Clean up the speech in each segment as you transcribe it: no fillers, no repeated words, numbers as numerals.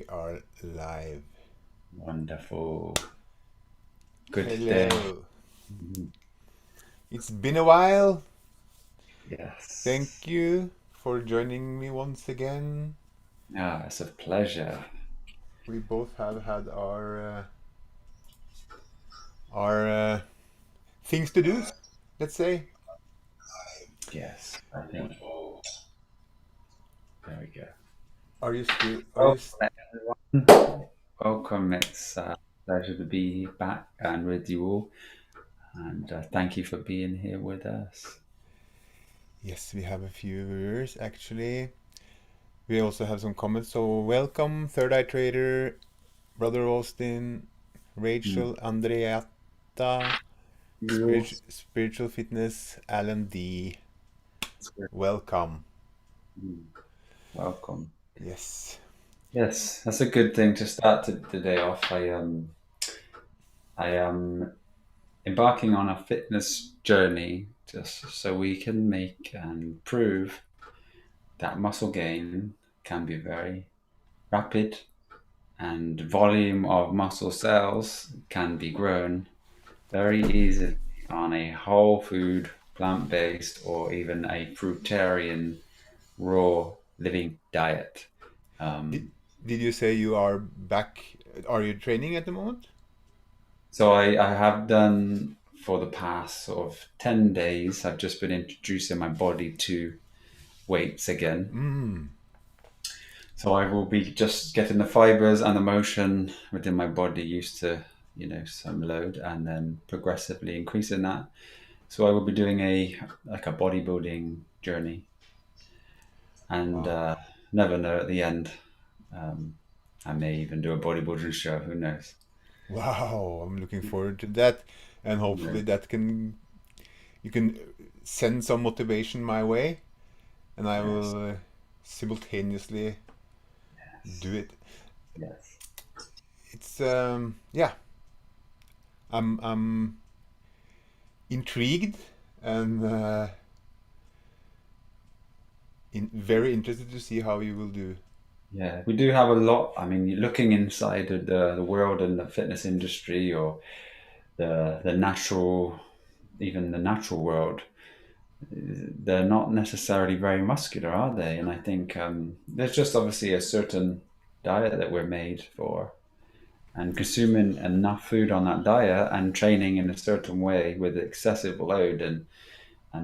are live. Wonderful. Good day. Hello. It's been a while. Yes. Thank you for joining me once again. Ah, it's a pleasure. We both have had our things to do, let's say. Yes, I think. There we go. Are you still? Are you? Welcome, everyone. Welcome. It's a pleasure to be back and with you all. And thank you for being here with us. Yes, we have a few viewers actually. We also have some comments. So welcome, Third Eye Trader, Brother Austin, Mm. Rachel, Andreata, You Spiritual Fitness, Alan D. all. Welcome. Mm. Welcome. Yes. Yes, that's a good thing to start the day off. I am embarking on a fitness journey just so we can make and prove that muscle gain can be very rapid and volume of muscle cells can be grown very easily on a whole food, plant-based, or even a fruitarian raw living diet. Did, Um, did you say you are back? Are you training at the moment? so I have done for the past sort of 10 days, I've just been introducing my body to weights again. Mm. So I will be just getting the fibers and the motion within my body used to, some load and then progressively increasing that. So I will be doing a bodybuilding journey and Wow. never know at the end. Um, I may even do a bodybuilding show. Who knows? Wow. I'm looking forward to that. And Yeah. hopefully that can you can send some motivation my way and I Yes. will simultaneously do Yes. it. Yes. It's yeah. I'm intrigued and very interested to see how you will do. Yeah, we do have a lot. I mean, you're looking inside of the world and the fitness industry or the natural, even the natural world, they're not necessarily very muscular, are they? And I think there's just obviously a certain diet that we're made for, and consuming enough food on that diet and training in a certain way with excessive load and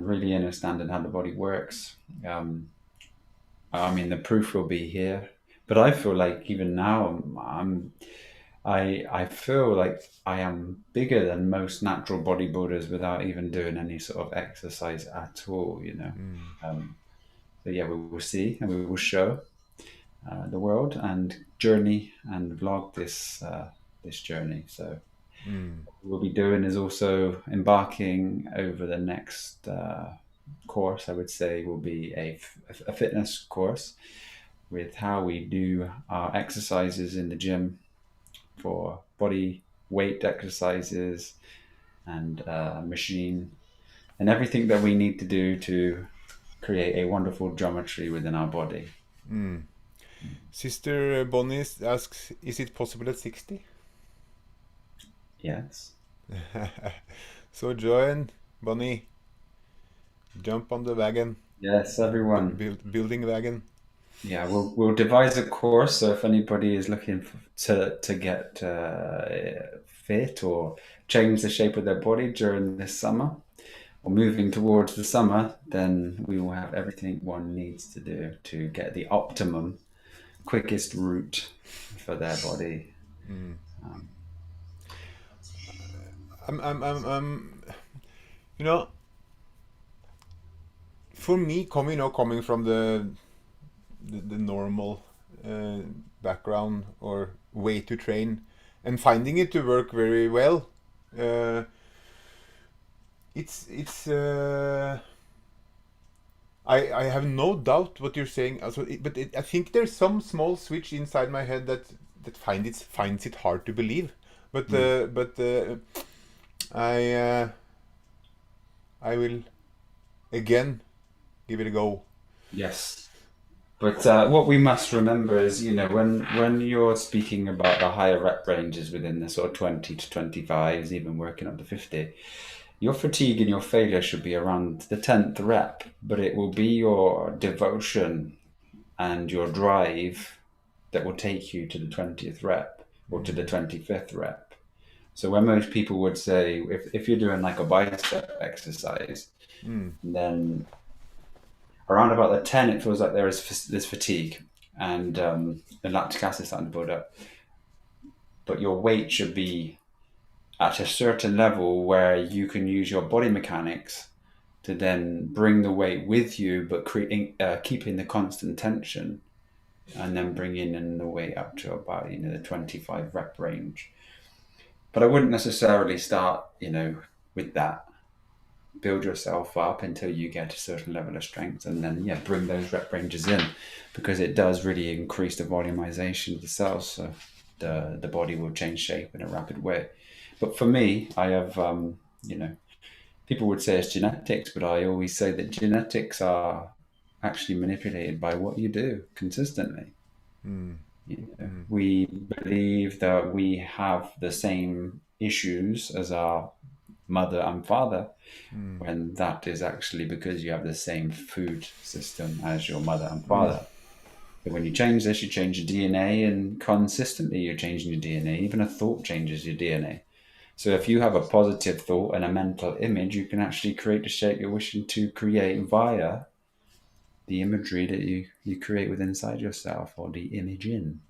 really understanding how the body works. I mean, the proof will be here. But I feel like even now, I feel like I am bigger than most natural bodybuilders without even doing any sort of exercise at all. Mm. Um, so yeah, we will see and we will show the world and journey and vlog this journey. So Mm. what we'll be doing is also embarking over the next course. I would say will be a fitness course with how we do our exercises in the gym for body weight exercises and machine and everything that we need to do to create a wonderful geometry within our body. Mm. Sister Bonnie asks, is it possible at 60? Yes. So join, Bonnie. Jump on the wagon, Yes, everyone. building wagon. Yeah, we'll devise a course. So if anybody is looking to get fit or change the shape of their body during this summer or moving towards the summer, then we will have everything one needs to do to get the optimum, quickest route for their body. Mm. Um, I'm you know, for me, coming from the normal uh, background or way to train, and finding it to work very well, uh, it's I have no doubt what you're saying. Also, I think there's some small switch inside my head that finds it hard to believe. mm, But I uh, I will again give it a go. yes, But what we must remember is, when you're speaking about the higher rep ranges within the sort of 20 to 25s, even working up to 50, your fatigue and your failure should be around the 10th rep, but it will be your devotion and your drive that will take you to the 20th rep or to the 25th rep. So when most people would say, if you're doing like a bicep exercise, then around about the 10, it feels like there is this fatigue and the lactic acid starting to build up. But your weight should be at a certain level where you can use your body mechanics to then bring the weight with you, but keeping the constant tension, and then bringing in the weight up to about the 25 rep range. But I wouldn't necessarily start with that. Build yourself up until you get a certain level of strength, and then bring those rep ranges in, because it does really increase the volumization of the cells, so the body will change shape in a rapid way. But for me, I have people would say it's genetics, but I always say that genetics are actually manipulated by what you do consistently. We believe that we have the same issues as our mother and father, when that is actually because you have the same food system as your mother and father. But when you change this, you change your DNA, and consistently you're changing your DNA. Even a thought changes your DNA. So if you have a positive thought and a mental image, you can actually create the shape you're wishing to create via the imagery that you create within inside yourself, or the imaging.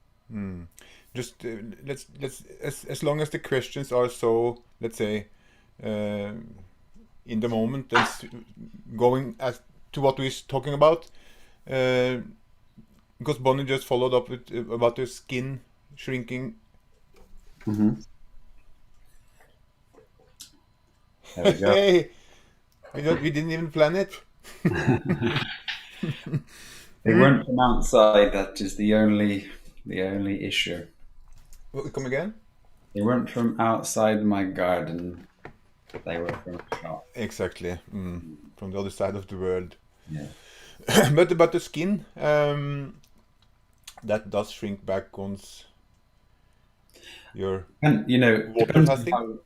Just let's as long as the questions are so, let's say, in the moment, that's going as to what we're talking about, because Bonnie just followed up with about the skin shrinking. There we go. Hey, we didn't even plan it. They weren't from outside. That is the only issue. Come again? They weren't from outside my garden. They were from a shop. Exactly. From the other side of the world. Yeah. But about the skin, that does shrink back once you're And water depends on fasting.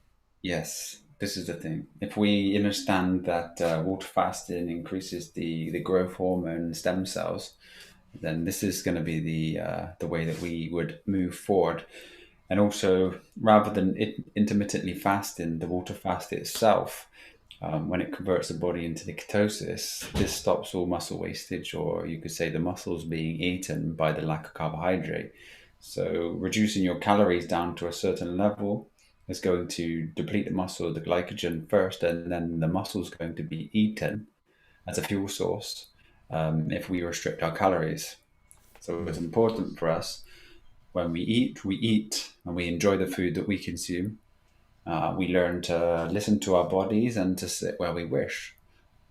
yes, this is the thing. If we understand that water fasting increases the growth hormone stem cells, then this is going to be the way that we would move forward. And also, rather than intermittently fasting, the water fast itself, when it converts the body into the ketosis, this stops all muscle wastage, or you could say the muscles being eaten by the lack of carbohydrate. So reducing your calories down to a certain level is going to deplete the muscle, the glycogen first, and then the muscle is going to be eaten as a fuel source if we restrict our calories. So it's important for us, when we eat and we enjoy the food that we consume. We learn to listen to our bodies and to sit where we wish.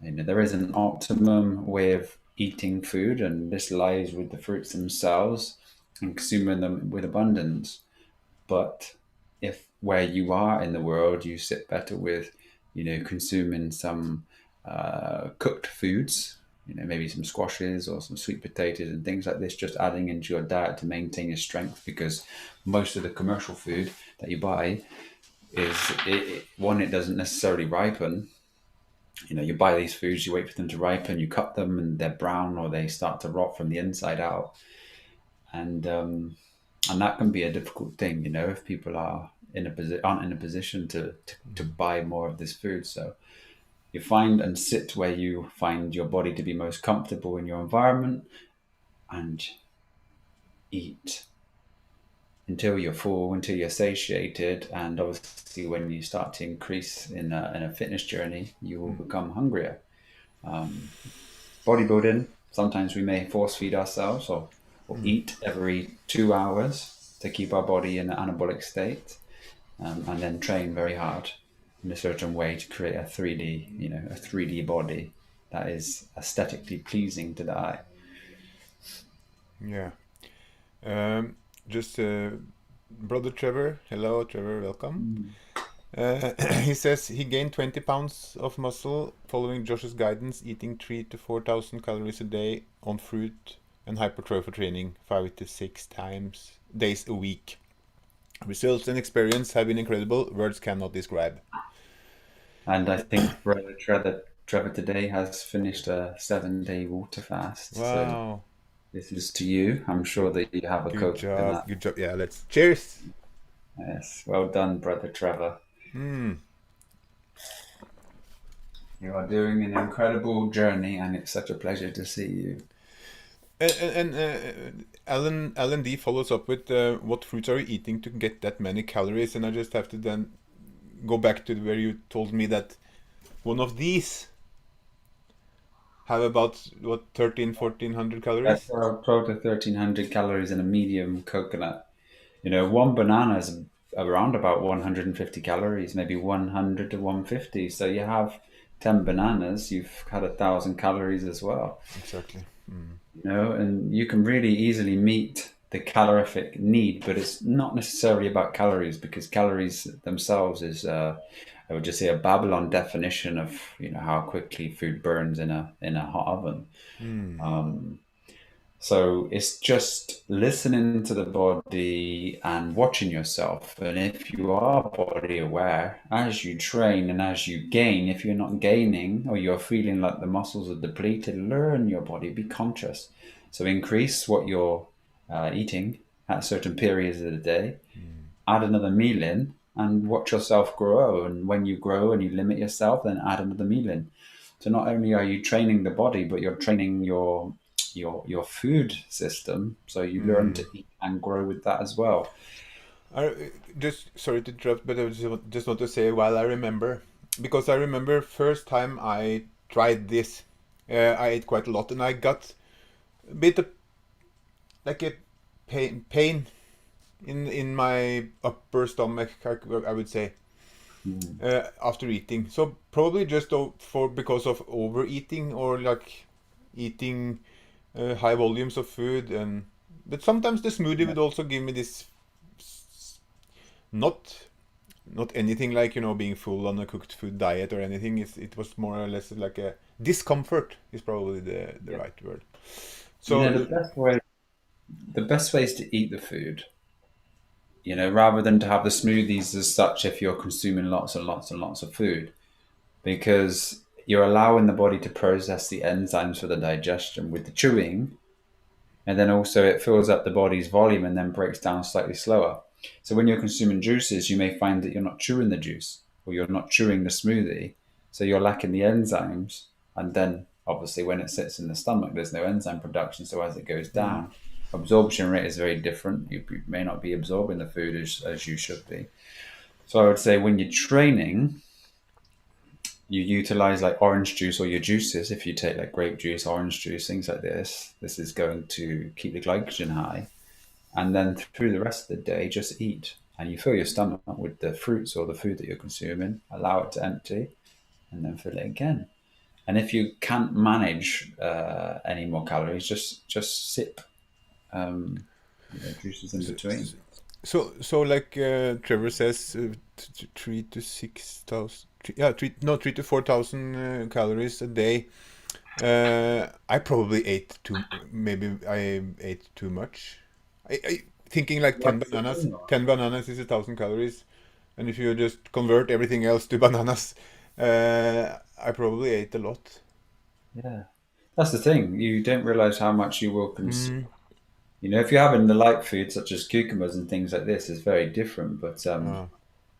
There is an optimum way of eating food, and this lies with the fruits themselves and consuming them with abundance. But if where you are in the world, you sit better with, consuming some cooked foods, maybe some squashes or some sweet potatoes and things like this, just adding into your diet to maintain your strength, because most of the commercial food that you buy it doesn't necessarily ripen. You buy these foods, you wait for them to ripen, you cut them, and they're brown or they start to rot from the inside out. And that can be a difficult thing, if people aren't in a position to buy more of this food. So you find and sit where you find your body to be most comfortable in your environment, and eat until you're full, until you're satiated. And obviously, when you start to increase in a fitness journey, you will become hungrier. Bodybuilding, sometimes we may force feed ourselves, or eat every 2 hours to keep our body in an anabolic state, and then train very hard in a certain way to create a 3D body that is aesthetically pleasing to the eye. Yeah. Just brother Trevor. Hello, Trevor. Welcome. He says he gained 20 pounds of muscle following Josh's guidance, eating 3,000 to 4,000 calories a day on fruit and hypertrophy training 5 to 6 times days a week. Results and experience have been incredible. Words cannot describe. And I think Brother Trevor today has finished a 7-day water fast. So Wow. this is to you. I'm sure that you have a Good coconut. job. Good job. Yeah, let's cheers. Yes, well done, Brother Trevor. Hmm. You are doing an incredible journey, and it's such a pleasure to see you. And Alan D follows up with what fruits are you eating to get that many calories? And I just have to then go back to where you told me that one of these have about what 1300-1400 That's calories. 12 to 1300 calories in a medium coconut. One banana is around about 150 calories, maybe 100 to 150. So you have 10 bananas, you've had 1,000 calories as well. Exactly. Mm. And you can really easily meet the calorific need, but it's not necessarily about calories because calories themselves is, I would just say, a Babylon definition of how quickly food burns in a hot oven. Mm. So it's just listening to the body and watching yourself. And if you are body aware, as you train and as you gain, if you're not gaining or you're feeling like the muscles are depleted, learn your body, be conscious. So increase what you're eating at certain periods of the day, Mm. add another meal in, and watch yourself grow. And when you grow and you limit yourself, then add another meal in. So not only are you training the body, but you're training your food system. So you learn to Mm. eat and grow with that as well. Just sorry to interrupt, but I just want to say while I remember, because I remember first time I tried this, I ate quite a lot and I got a bit of like a pain in my upper stomach, I would say, Mm. after eating. So probably just for because of overeating or like eating high volumes of food, and but sometimes the smoothie Yeah. would also give me this not not anything like being full on a cooked food diet or anything. It was more or less like a discomfort is probably the Yeah. right word. You know, So the best way is to eat the food, rather than to have the smoothies as such if you're consuming lots and lots and lots of food, because you're allowing the body to process the enzymes for the digestion with the chewing. And then also it fills up the body's volume and then breaks down slightly slower. So when you're consuming juices, you may find that you're not chewing the juice or you're not chewing the smoothie. So you're lacking the enzymes. And then obviously when it sits in the stomach, there's no enzyme production. So as it goes mm, down, absorption rate is very different. You may not be absorbing the food as you should be. So I would say when you're training, you utilize like orange juice or your juices. If you take like grape juice, orange juice, things like this is going to keep the glycogen high. And then through the rest of the day, just eat. And you fill your stomach with the fruits or the food that you're consuming, allow it to empty, and then fill it again. And if you can't manage any more calories, just sip juices in between. so like Trevor says, 3 to 6 thousand, yeah, 3 to 4 thousand calories a day. I probably ate too. Maybe I ate too much. I thinking like Like 10 bananas. sipping or 10 bananas is 1,000 calories, and if you just convert everything else to bananas, I probably ate a lot. yeah, that's the thing. You don't realize how much you will consume. Mm. If you're having the light food such as cucumbers and things like this, is very different. But Uh,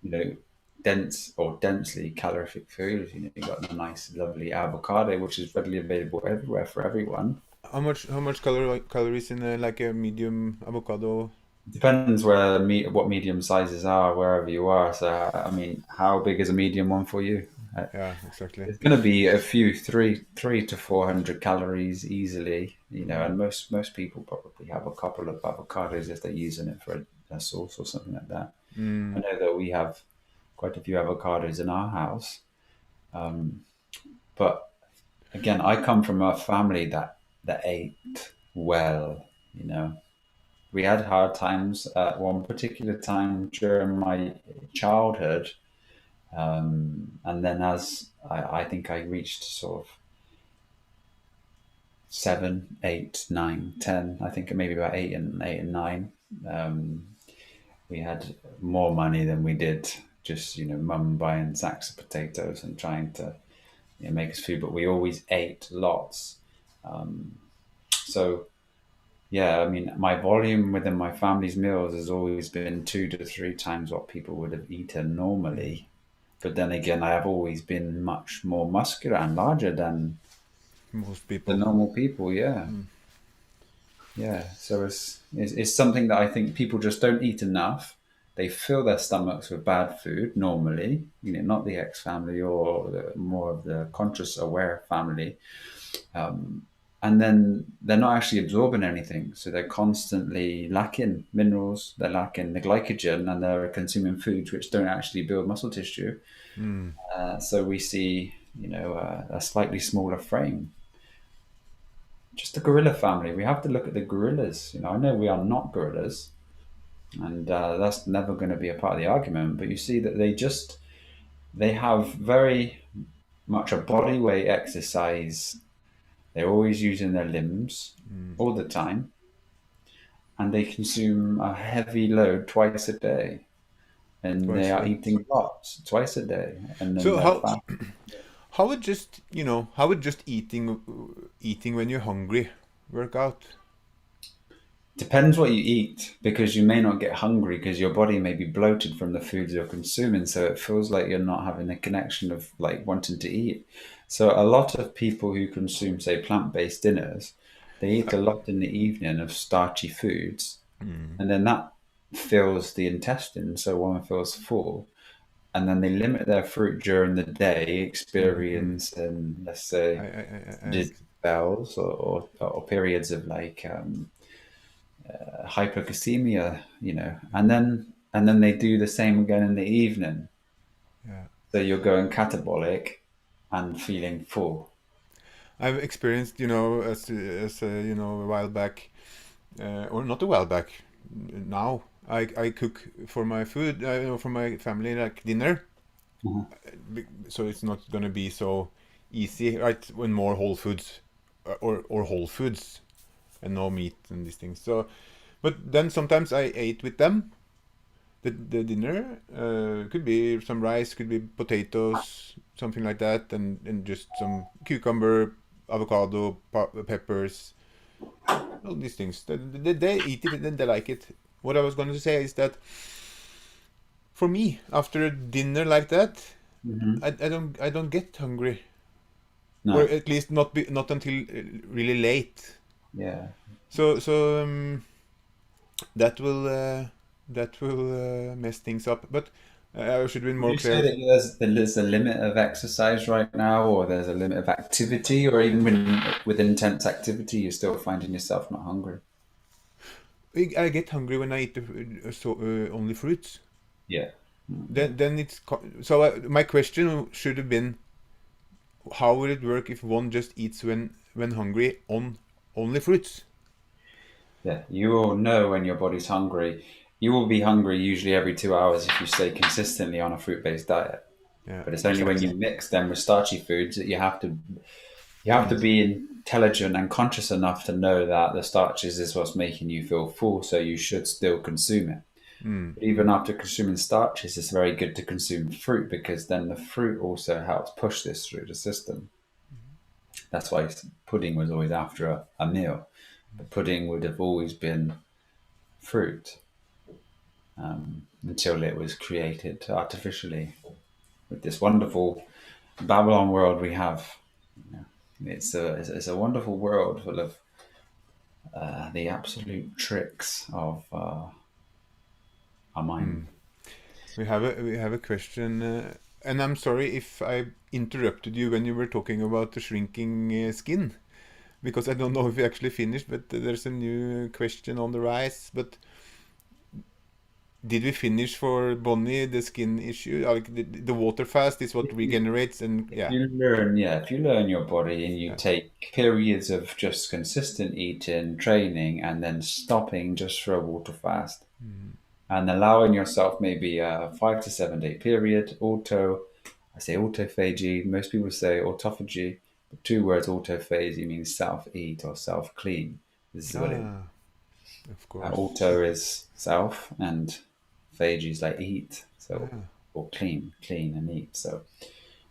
you know, dense or densely calorific food. You've got the nice, lovely avocado, which is readily available everywhere for everyone. how much calories in like a medium avocado? Depends what medium sizes are wherever you are. So I mean, how big is a medium one for you? Yeah, exactly. It's going to be a few three to 400 calories easily. Mm. And most people probably have a couple of avocados if they're using it for a sauce or something like that. I Mm. know that we have quite a few avocados in our house, but again, I come from a family that ate well. You know, we had hard times at one particular time during my childhood, and then as I think I reached sort of 7, 8, 9, 10. I think maybe about eight and nine. Um, we had more money than we did just mum buying sacks of potatoes and trying to make us food, but we always ate lots. So yeah, I mean, my volume within my family's meals has always been 2 to 3 times what people would have eaten normally. But then again, I have always been much more muscular and larger than Most the people. normal people. Yeah, yeah. So it's something that I think people just don't eat enough. They fill their stomachs with bad food normally. Not the X family or more of the conscious aware family. And then they're not actually absorbing anything. So they're constantly lacking minerals, they're lacking the glycogen, and they're consuming foods which don't actually build muscle tissue. So we see, a slightly smaller frame. Just the gorilla family. We have to look at the gorillas. I know we are not gorillas, and that's never going to be a part of the argument. But you see that they have very much a body weight exercise. They're always using their limbs all the time, and they consume a heavy load twice a day, and they Twice a are day. eating lots twice a day, and then So they're how fat. how would just how would just eating when you're hungry work out? Depends what you eat, because you may not get hungry because your body may be bloated from the foods you're consuming, so it feels like you're not having a connection of like wanting to eat. So a lot of people who consume, say, plant-based dinners, they eat a lot in the evening of starchy foods, and then that fills the intestine, so one feels full, and then they limit their fruit during the day, experiencing, let's I, say, I, I, I spells or periods of like hypoglycemia, and then they do the same again in the evening. yeah. So you're going catabolic and feeling full. I've experienced, a while back, or not a while back. Now I cook for my food, for my family, like dinner. Mhm. So it's not gonna be so easy, right? When more whole foods, or whole foods, and no meat and these things. So, but then sometimes I ate with them. The dinner could be some rice, could be potatoes, something like that, and just some cucumber, avocado, peppers, all these things. They eat it and they like it. What I was going to say is that for me, after a dinner like that, Hmm. I don't get hungry, or No, at least not until really late. yeah. So that will mess things up. But I should be Would more you say clear. that there's a limit of exercise right now, or there's a limit of activity, or even with intense activity, you're still finding yourself not hungry? I get hungry when I eat only fruits. Yeah. Then so. My question should have been, how would it work if one just eats when hungry on only fruits? Yeah, you will know when your body's hungry. You will be hungry usually every 2 hours if you stay consistently on a fruit-based diet. Yeah, But it's only when exactly. you mix them with starchy foods that you have to be intelligent and conscious enough to know that the starches is what's making you feel full, so you should still consume it. But even after consuming starches, it's very good to consume fruit, because then the fruit also helps push this through the system. That's why pudding was always after a meal. The pudding would have always been fruit until it was created artificially with this wonderful Babylon world we have. It's a wonderful world full of the absolute tricks of our mind. We have a question, and I'm sorry if I interrupted you when you were talking about the shrinking skin, because I don't know if we actually finished. But there's a new question on the rise. But did we finish for Bonnie the skin issue? Like the water fast is what If you regenerates, and if yeah, you learn, yeah, if you learn your body and you yeah. take periods of just consistent eating, training, and then stopping just for a water fast, and allowing yourself maybe a 5 to 7 day period, I say autophagy, most people say autophagy, But two words, autophagy, means self-eat or self-clean. This is what it. Ah, of course. Auto is self, and phage is like eat. So, Ah, or clean and eat. So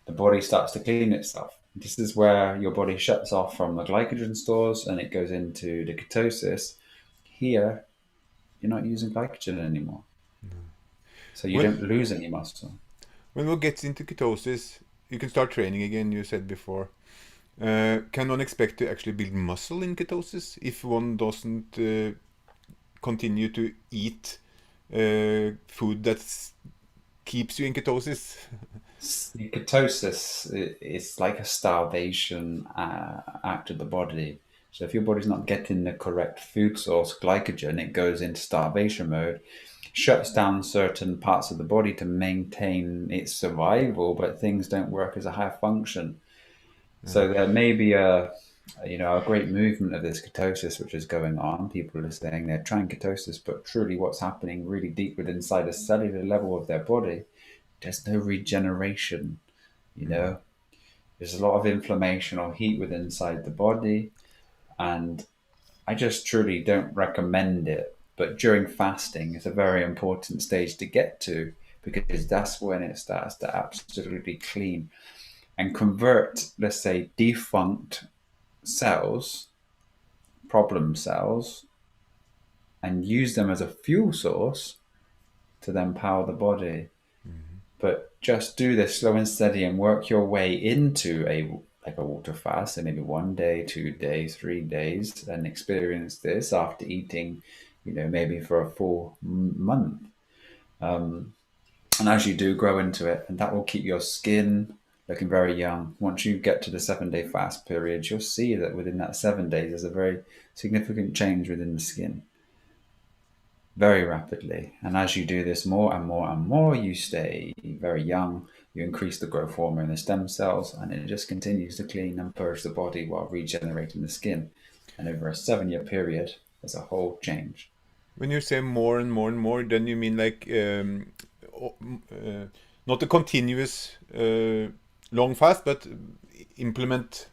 the body starts to clean itself. This is where your body shuts off from the glycogen stores and it goes into the ketosis. Here, you're not using glycogen anymore. So you don't when lose any muscle. when one gets into ketosis, you can start training again. You said before. Can one expect to actually build muscle in ketosis if one doesn't continue to eat food that keeps you in ketosis? See, ketosis is like a starvation act of the body. So if your body's not getting the correct food source, glycogen, it goes into starvation mode, shuts down certain parts of the body to maintain its survival, but things don't work as a high function. So there may be a great movement of this ketosis which is going on. People are saying they're trying ketosis, but truly what's happening really deep within inside the cellular level of their body, there's no regeneration, you know. There's a lot of inflammation or heat within inside the body, and I just truly don't recommend it. But during fasting, it's a very important stage to get to because that's when it starts to absolutely clean and convert, let's say, defunct cells, problem cells, and use them as a fuel source to then power the body. But just do this slow and steady and work your way into a water fast, so maybe 1 day, 2 days, 3 days, and experience this after eating, maybe for a full month. And as you do, grow into it, and that will keep your skin looking very young. Once you get to the 7 day fast period, you'll see that within that 7 days, there's a very significant change within the skin very rapidly. And as you do this more and more and more, you stay very young, you increase the growth hormone in the stem cells, and it just continues to clean and purge the body while regenerating the skin. And over a 7 year period, there's a whole change. When you say more and more and more, then you mean like not a continuous long fast, but implement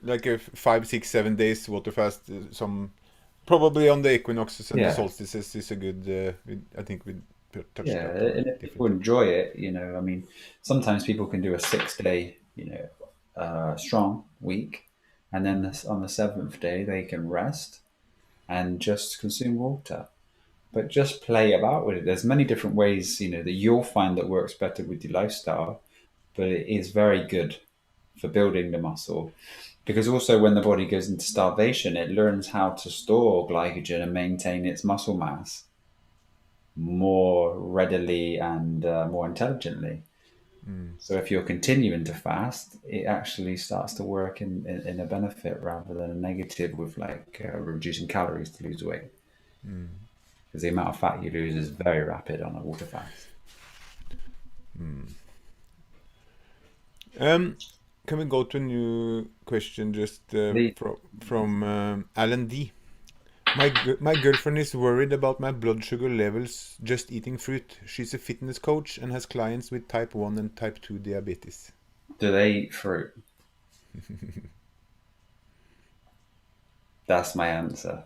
like a 5, 6, 7 days water fast. Some probably on the equinoxes and the Yeah. solstices is a good. I think we touched Yeah. that And if people differently. enjoy it, I mean, sometimes people can do a 6 day, strong week. And then on the seventh day, they can rest and just consume water. But just play about with it. There's many different ways, that you'll find that works better with your lifestyle, but it is very good for building the muscle. Because also when the body goes into starvation, it learns how to store glycogen and maintain its muscle mass more readily and more intelligently. So if you're continuing to fast, it actually starts to work in a benefit rather than a negative with like reducing calories to lose weight. Because the amount of fat you lose is very rapid on a water fast. Can we go to a new question just The, from Alan D? My girlfriend is worried about my blood sugar levels just eating fruit. She's a fitness coach and has clients with type 1 and type 2 diabetes. do they eat fruit? That's my answer.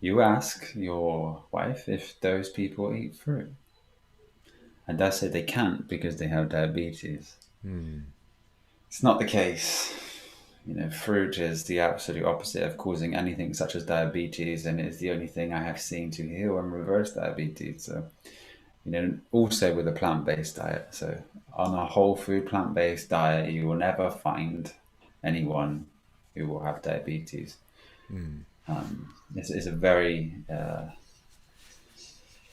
You ask your wife if those people eat fruit. And they say they can't because they have diabetes. It's not the case. Fruit is the absolute opposite of causing anything such as diabetes, and it is the only thing I have seen to heal and reverse diabetes. So, also with a plant-based diet. So, on a whole food plant-based diet, you will never find anyone who will have diabetes. It's a very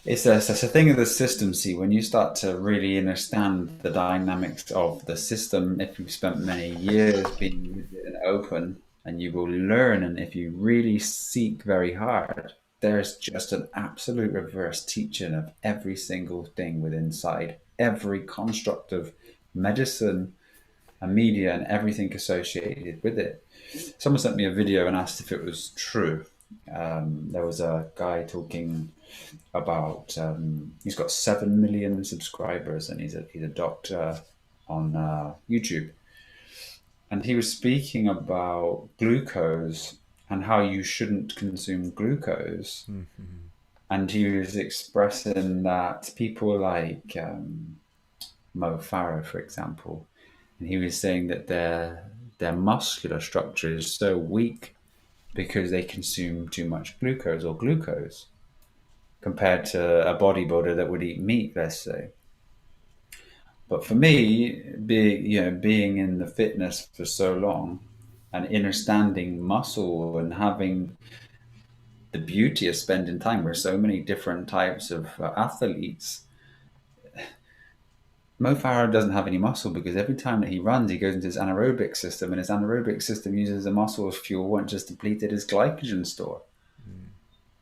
it's a thing of the system. See, when you start to really understand the dynamics of the system, if you've spent many years being with it and open, and you will learn, and if you really seek very hard, there's just an absolute reverse teaching of every single thing within inside, every construct of medicine and media and everything associated with it. Someone sent me a video and asked if it was true. There was a guy talking about he's got 7 million subscribers and he's a doctor on YouTube, and he was speaking about glucose and how you shouldn't consume glucose. And he was expressing that people like Mo Farah, for example, and he was saying that their muscular structure is so weak because they consume too much glucose compared to a bodybuilder that would eat meat, let's say. But for me, being in the fitness for so long and understanding muscle and having the beauty of spending time with so many different types of athletes, Mo Farah doesn't have any muscle because every time that he runs, he goes into his anaerobic system, and his anaerobic system uses the muscle as fuel and just depleted his glycogen store.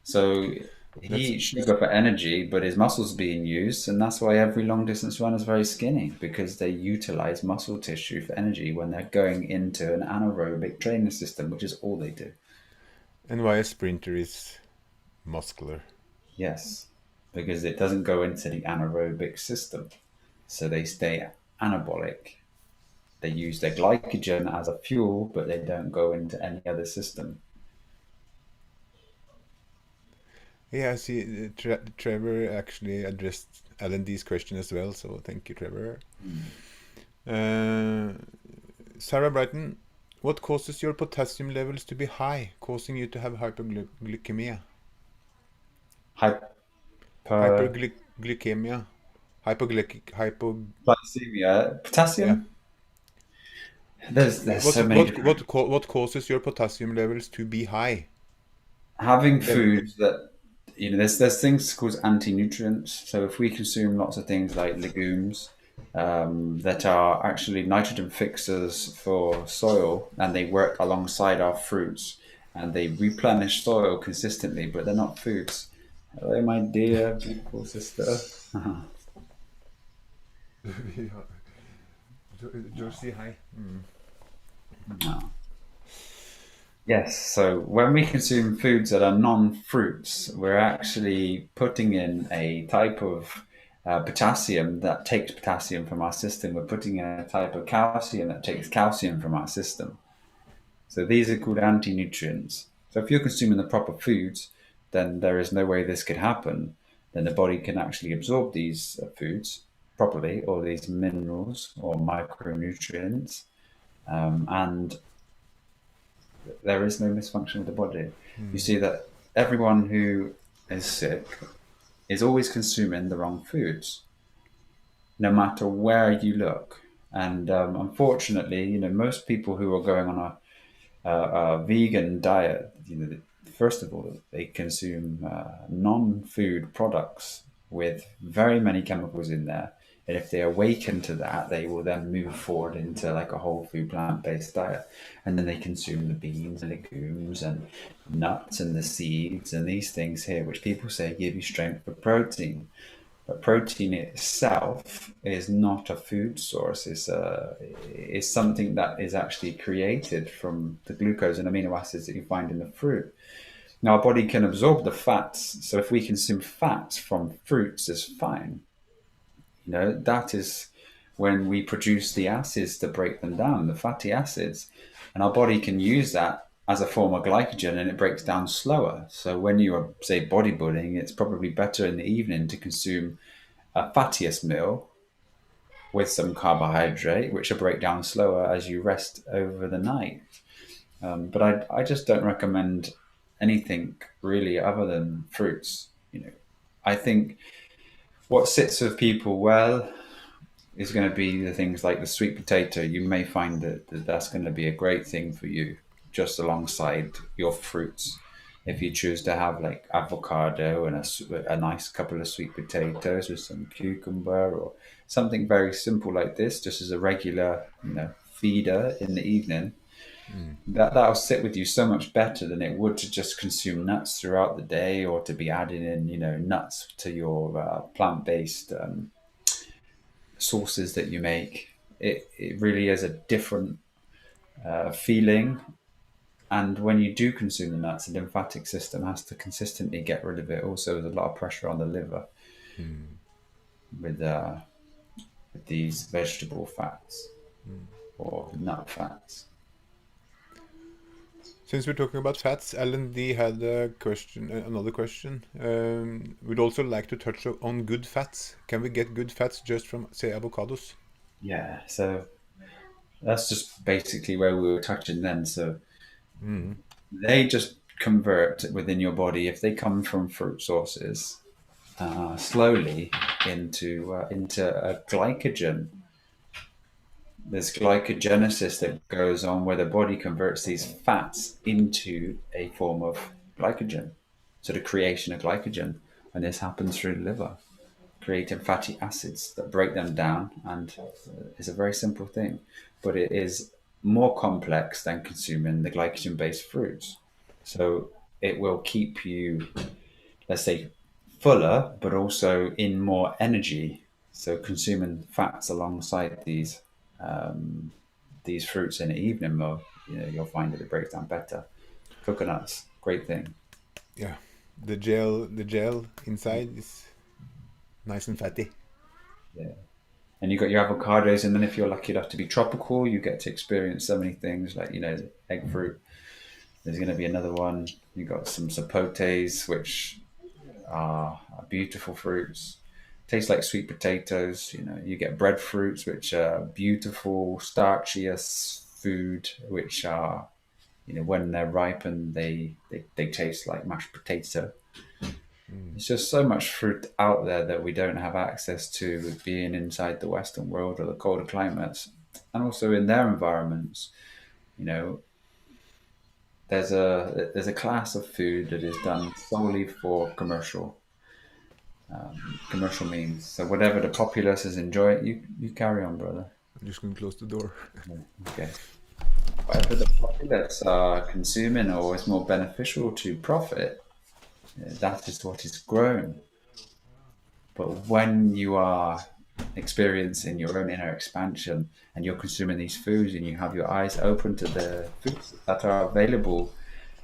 So he That's eats sugar for energy, but his muscles being used, and that's why every long distance runner is very skinny because they utilize muscle tissue for energy when they're going into an anaerobic training system, which is all they do. and why a sprinter is muscular. Yes, because it doesn't go into the anaerobic system, so they stay anabolic. They use their glycogen as a fuel, but they don't go into any other system. Yeah, I see. Trevor actually addressed L&D's question as well, so thank you, Trevor. Uh, Sarah Brighton, what causes your potassium levels to be high, causing you to have hyperglycemia? Hyperglycemia, Hyperglycemia? Hypo. Yeah. potassium. There's What so many different what causes your potassium levels to be high? having Level. foods that there's things called anti-nutrients. So if we consume lots of things like legumes that are actually nitrogen fixers for soil, and they work alongside our fruits, and they replenish soil consistently, but they're not foods. Hello, my dear beautiful sister. George, say hi. No. Yes, so when we consume foods that are non-fruits, we're actually putting in a type of potassium that takes potassium from our system. We're putting in a type of calcium that takes calcium from our system. So these are called anti-nutrients. So if you're consuming the proper foods, then there is no way this could happen. Then the body can actually absorb these foods properly, or these minerals or micronutrients, and there is no misfunction of the body. You see that everyone who is sick is always consuming the wrong foods, no matter where you look. And unfortunately, most people who are going on a vegan diet, first of all, they consume non-food products with very many chemicals in there. And if they awaken to that, they will then move forward into like a whole food plant-based diet. And then they consume the beans and legumes and nuts and the seeds and these things here, which people say give you strength for protein. But protein itself is not a food source. It's something that is actually created from the glucose and amino acids that you find in the fruit. Now, our body can absorb the fats. So if we consume fats from fruits, is fine. That is when we produce the acids to break them down, the fatty acids. And our body can use that as a form of glycogen, and it breaks down slower. So when you are, say, bodybuilding, it's probably better in the evening to consume a fattiest meal with some carbohydrate, which will break down slower as you rest over the night. But I just don't recommend anything really other than fruits. I think what sits with people well is going to be the things like the sweet potato. You may find that that's going to be a great thing for you just alongside your fruits. If you choose to have like avocado and a nice couple of sweet potatoes with some cucumber or something very simple like this, just as a regular, feeder in the evening, that'll sit with you so much better than it would to just consume nuts throughout the day or to be adding in, nuts to your plant-based sauces that you make. It really is a different feeling. And when you do consume the nuts, the lymphatic system has to consistently get rid of it. Also, there's a lot of pressure on the liver with these vegetable fats. or nut fats. Since we're talking about fats, Alan D had a question, another question. We'd also like to touch on good fats. Can we get good fats just from, say, avocados? Yeah, so that's just basically where we were touching then. So Mm. they just convert within your body if they come from fruit sources slowly into a glycogen. There's glycogenesis that goes on where the body converts these fats into a form of glycogen. So the creation of glycogen, and this happens through the liver, creating fatty acids that break them down, and it's a very simple thing, but it is more complex than consuming the glycogen-based fruits. So it will keep you, let's say, fuller, but also in more energy. So consuming fats alongside these fruits in the evening mode, you'll find that it breaks down better. Coconuts, great thing. Yeah, the gel inside is nice and fatty. Yeah. And you got your avocados, and then if you're lucky enough to be tropical, you get to experience so many things like egg fruit. There's going to be another one. You got some sapotes, which are beautiful fruits. Taste like sweet potatoes. You get breadfruits, which are beautiful starchiest food, which are when they're ripened, they taste like mashed potato. Mm. There's just so much fruit out there that we don't have access to with being inside the Western world or the colder climates, and also in their environments. You know, there's a class of food that is done solely for commercial means. So whatever the populace is enjoying, you carry on, brother. I'm just gonna close the door. Okay. Whatever the populace are consuming or is more beneficial to profit, that is what is grown. But when you are experiencing your own inner expansion and you're consuming these foods and you have your eyes open to the foods that are available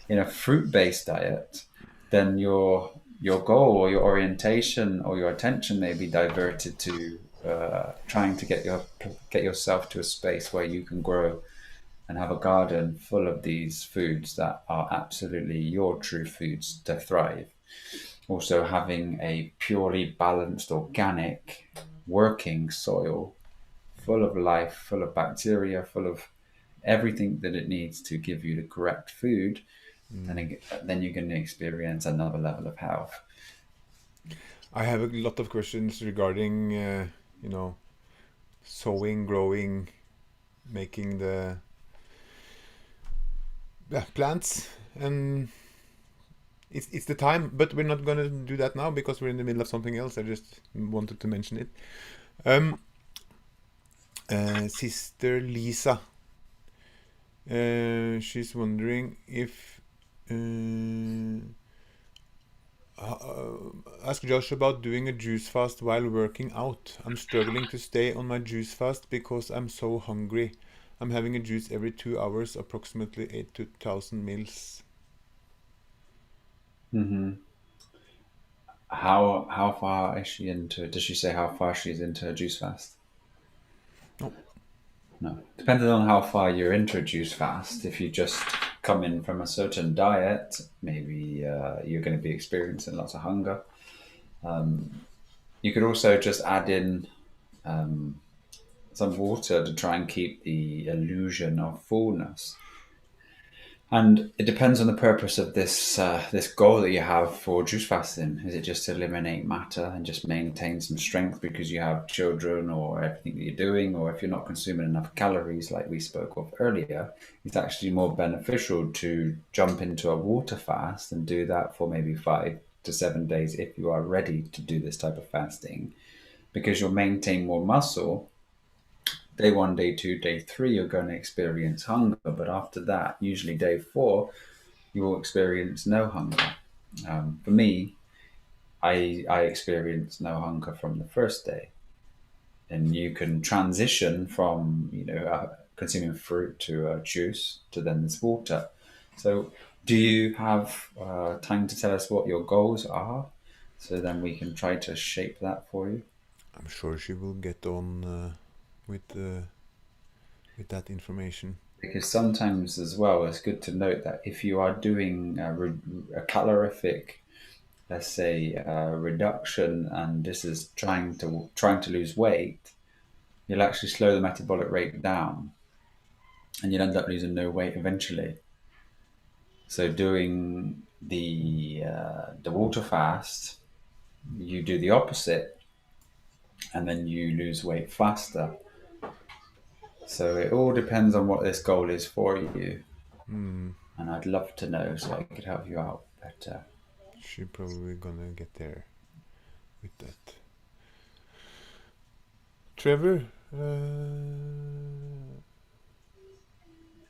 in a fruit-based diet, then your goal or your orientation or your attention may be diverted to trying to get yourself to a space where you can grow and have a garden full of these foods that are absolutely your true foods to thrive. Also, having a purely balanced, organic, working soil full of life, full of bacteria, full of everything that it needs to give you the correct food, Mm. and then you're going to experience another level of health. I have a lot of questions regarding, you know, sowing, growing, making the plants, and it's the time. But we're not gonna do that now because we're in the middle of something else. I just wanted to mention it. Um, Sister Lisa, she's wondering if ask Josh about doing a juice fast while working out. I'm struggling to stay on my juice fast because I'm so hungry. I'm having a juice every 2 hours, approximately 8 to 1000 mils. Mm-hmm. How far is she into? Does she say how far she's into her juice fast? Oh, No. Depending on how far you're into a juice fast, if you just come in from a certain diet, maybe you're going to be experiencing lots of hunger. You could also just add in um, some water to try and keep the illusion of fullness. And it depends on the purpose of this goal that you have for juice fasting. Is it just to eliminate matter and just maintain some strength because you have children or everything that you're doing, or if you're not consuming enough calories, like we spoke of earlier, it's actually more beneficial to jump into a water fast and do that for maybe 5 to 7 days if you are ready to do this type of fasting, because you'll maintain more muscle. Day one, day two, day three, you're going to experience hunger, but after that, usually day four, you will experience no hunger. For me, I experienced no hunger from the first day, and you can transition from consuming fruit to juice to then this water. So, do you have time to tell us what your goals are, so then we can try to shape that for you? I'm sure she will get on with with that information. Because sometimes as well, it's good to note that if you are doing a calorific, let's say, reduction, and this is trying to lose weight, you'll actually slow the metabolic rate down, and you'll end up losing no weight eventually. So doing the water fast, you do the opposite, and then you lose weight faster. So it all depends on what this goal is for you, Hmm. and I'd love to know so I could help you out better. She probably gonna get there with that. Trevor,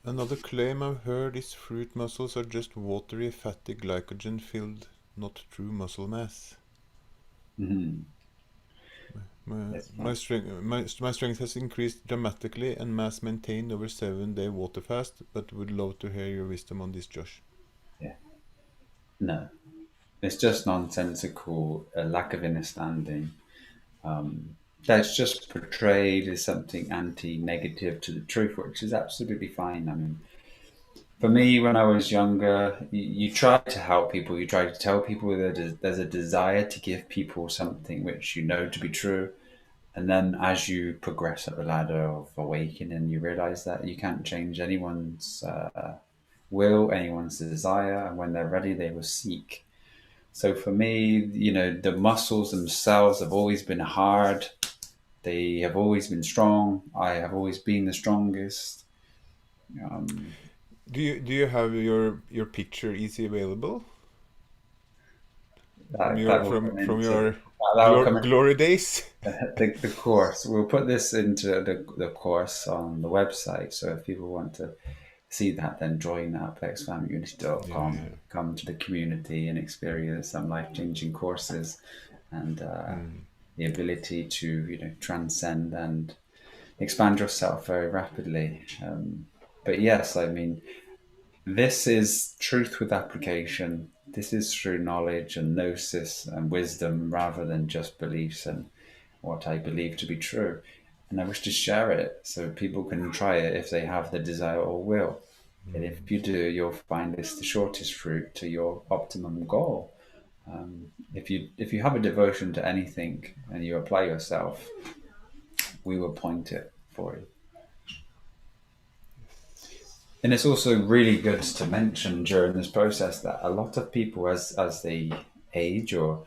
another claim I've heard is fruit muscles are just watery, fatty, glycogen filled, not true muscle mass. Mm-hmm. My, That's my fine. strength my strength has increased dramatically and mass maintained over 7-day water fast, but would love to hear your wisdom on this, Josh. Yeah. No, it's just nonsensical, a lack of understanding. That's just portrayed as something anti-negative to the truth, which is absolutely fine. I mean, for me, when I was younger, you try to help people. You try to tell people that there's a desire to give people something which you know to be true. And then as you progress up the ladder of awakening, you realize that you can't change anyone's will, anyone's desire. And when they're ready, they will seek. So for me, the muscles themselves have always been hard. They have always been strong. I have always been the strongest. Um, Do you have your picture easy available from that will come from into your that will come glory days? the course. We'll put this into the course on the website. So if people want to see that, then join Yeah, plexfamilyunity.com, yeah. come to the community and experience some life-changing courses and Mm. the ability to transcend and expand yourself very rapidly. But yes, I mean, this is truth with application. This is through knowledge and gnosis and wisdom rather than just beliefs and what I believe to be true. And I wish to share it so people can try it if they have the desire or will. And if you do, you'll find this the shortest route to your optimum goal. If you have a devotion to anything and you apply yourself, we will point it for you. And it's also really good to mention during this process that a lot of people, as they age or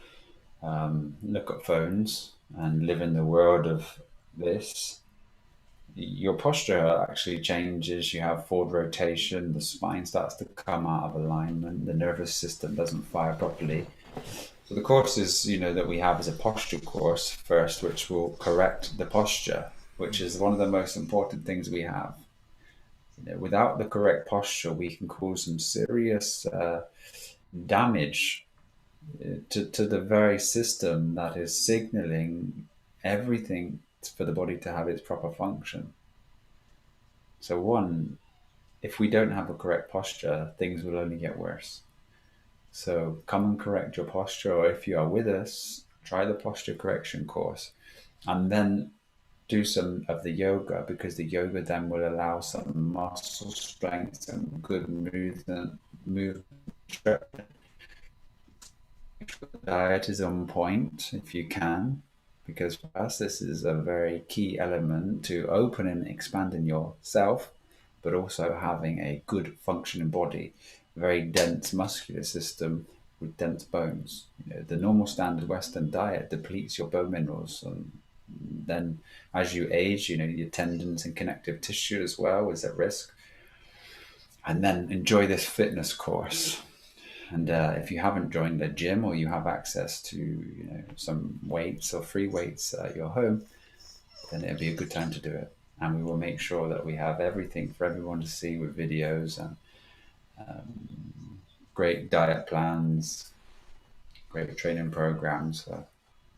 look at phones and live in the world of this, your posture actually changes. You have forward rotation, the spine starts to come out of alignment, the nervous system doesn't fire properly. So the courses, that we have is a posture course first, which will correct the posture, which is one of the most important things we have. Without the correct posture, we can cause some serious damage to the very system that is signaling everything for the body to have its proper function. So one, if we don't have a correct posture, things will only get worse. So come and correct your posture, or if you are with us, try the posture correction course, and then do some of the yoga, because the yoga then will allow some muscle strength, some good movement. Diet is on point if you can, because for us this is a very key element to open and expanding yourself, but also having a good functioning body, a very dense muscular system with dense bones. The normal standard Western diet depletes your bone minerals, and then as you age, your tendons and connective tissue as well is at risk. And then enjoy this fitness course. And if you haven't joined a gym or you have access to some weights or free weights at your home, then it'll be a good time to do it. And we will make sure that we have everything for everyone to see with videos and great diet plans, great training programs for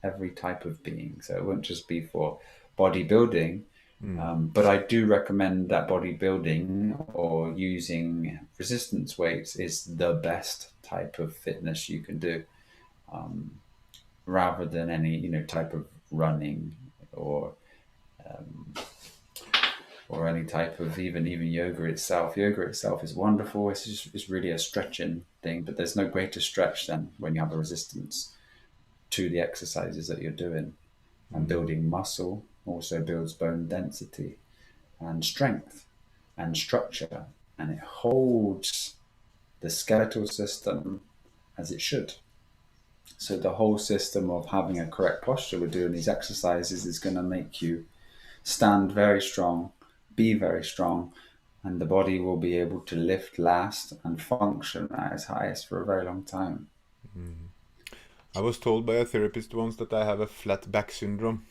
every type of being. So it won't just be for bodybuilding, Mm. but I do recommend that bodybuilding or using resistance weights is the best type of fitness you can do, rather than any type of running or or any type of even yoga itself. Yoga itself is wonderful. It's really a stretching thing, but there's no greater stretch than when you have a resistance to the exercises that you're doing. And building muscle also builds bone density and strength and structure, and it holds the skeletal system as it should. So the whole system of having a correct posture with doing these exercises is going to make you stand very strong, be very strong, and the body will be able to lift, last, and function at its highest for a very long time. I was told by a therapist once that I have a flat back syndrome.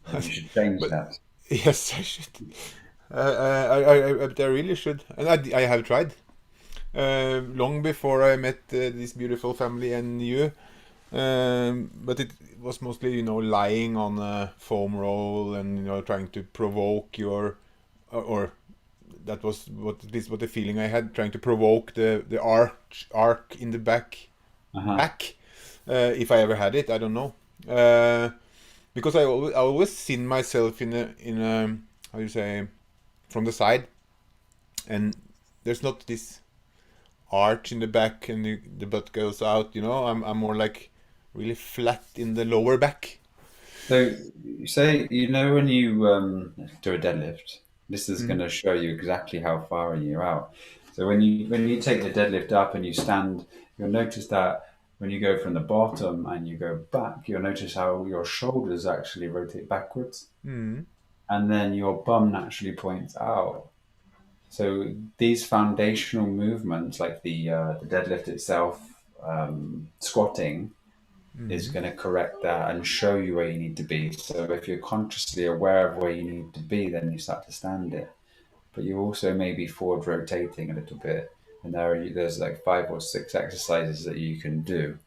And you should change But that. yes, I should. I really should, and I have tried. Long before I met this beautiful family and you, but it was mostly, lying on a foam roll and trying to provoke or that was what the feeling I had, trying to provoke the arc in the Uh-huh. back. If I ever had it, I don't know. Because I always seen myself in a how you say, from the side, and there's not this arch in the back and the butt goes out. I'm more like really flat in the lower back. So, say, when you do a deadlift, this is going Mm. to show you exactly how far you're out. So when you take the deadlift up and you stand, you'll notice that when you go from the bottom and you go back, you'll notice how your shoulders actually rotate backwards, Mm. and then your bum naturally points out. So these foundational movements, like the deadlift itself, squatting, is Mm. going to correct that and show you where you need to be. So if you're consciously aware of where you need to be, then you start to stand it. But you also may be forward rotating a little bit, and there's like 5 or 6 exercises that you can do,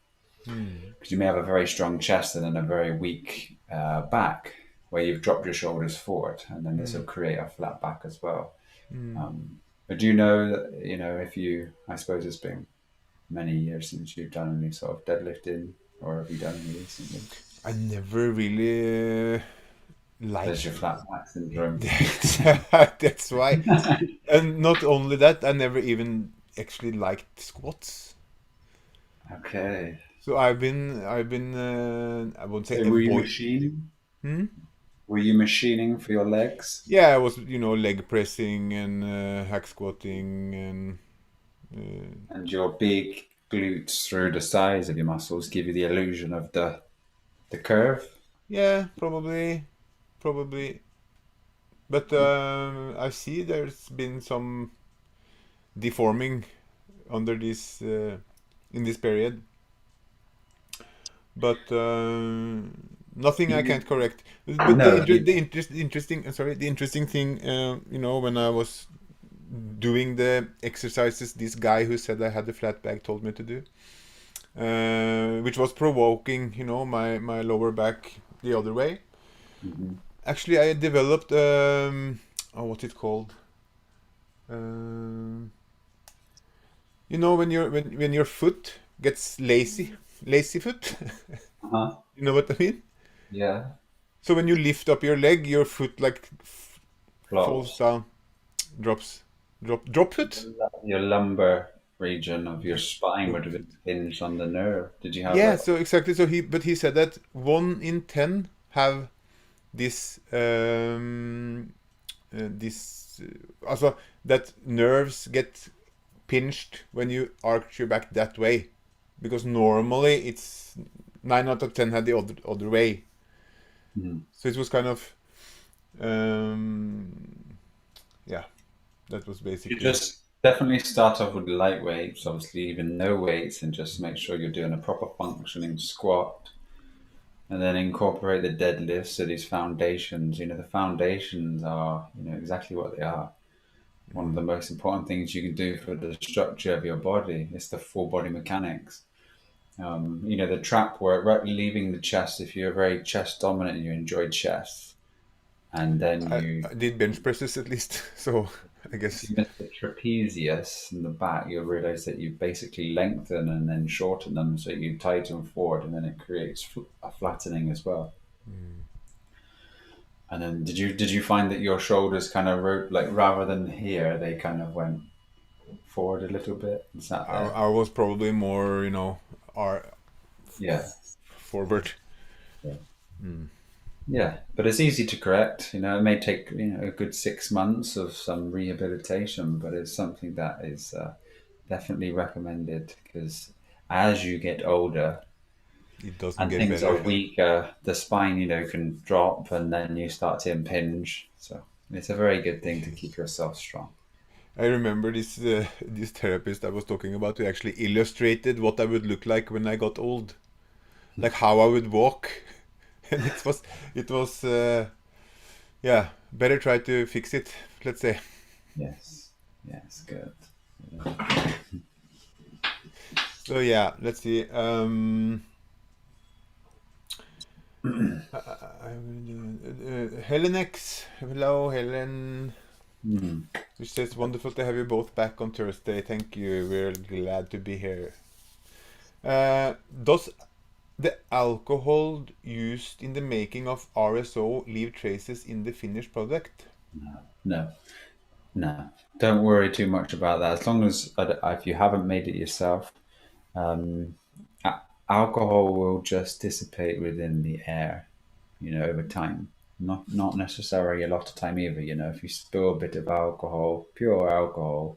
Mm. because you may have a very strong chest and then a very weak back, where you've dropped your shoulders forward, and then this will Mm. create a flat back as well. Mm. But do you know that, if I suppose it's been many years since you've done any sort of deadlifting, or have you done any recently? I never really There's liked your flat back syndrome. that. That's why. And not only that, I never even actually liked squats. Okay. So I've been I won't say So were you avoid. machining? Hmm? Were you machining for your legs? Yeah, I was, leg pressing and hack squatting and And your big glutes through the size of your muscles give you the illusion of the curve? yeah, probably. But I see there's been some deforming under this in this period, but nothing I You, can't correct. But no, you, the interesting thing, when I was doing the exercises, this guy who said I had the flat back told me to do, which was provoking, my lower back the other way. Mhm. Actually, I developed what's it called? Um, when your foot gets lazy foot. Uh-huh. You know what I mean? Yeah, So when you lift up your leg, your foot like falls flops. down, drop foot. Your lumbar region of your spine would have been hinged on the nerve. Did you have Yeah, that? so exactly. But he said that 1 in 10 have this also that nerves get pinched when you arch your back that way, because normally it's 9 out of 10 had the other way. Mhm. So it was kind of yeah, that was You basically. just definitely start off with light weights, obviously even no weights, and just make sure you're doing a proper functioning squat, and then incorporate the deadlifts. So these foundations, the foundations are, exactly what they are. One of the most important things you can do for the structure of your body is the full body mechanics. The trap work, right, leaving the chest. If you're very chest dominant and you enjoy chest, and then I did bench presses at least, so I if guess. you miss the trapezius in the back, you'll realize that you basically lengthen and then shorten them, so you tighten forward, and then it creates a flattening as well. And then did you find that your shoulders kind of like rather than here, they kind of went forward a little bit and sat there? I was probably more, are Yeah. forward. Yeah. Mm. Yeah, but it's easy to correct. It may take a good 6 months of some rehabilitation, but it's something that is definitely recommended because as you get older It doesn't and get things are better. weaker, the spine can drop and then you start to impinge. So it's a very good thing to keep yourself strong. I remember this therapist I was talking about who actually illustrated what I would look like when I got old, like how I would walk, and it was yeah, better try to fix it. Let's say. Yes, yes, good. So yeah, let's see. Helen X, hello Helen. Mm. Which says wonderful to have you both back on Thursday. Thank you. We're glad to be here. Does the alcohol used in the making of RSO leave traces in the finished product? No, no, don't worry too much about that. As long as if you haven't made it yourself, um, alcohol will just dissipate within the air, over time. Not necessarily a lot of time either. If you spill a bit of alcohol, pure alcohol,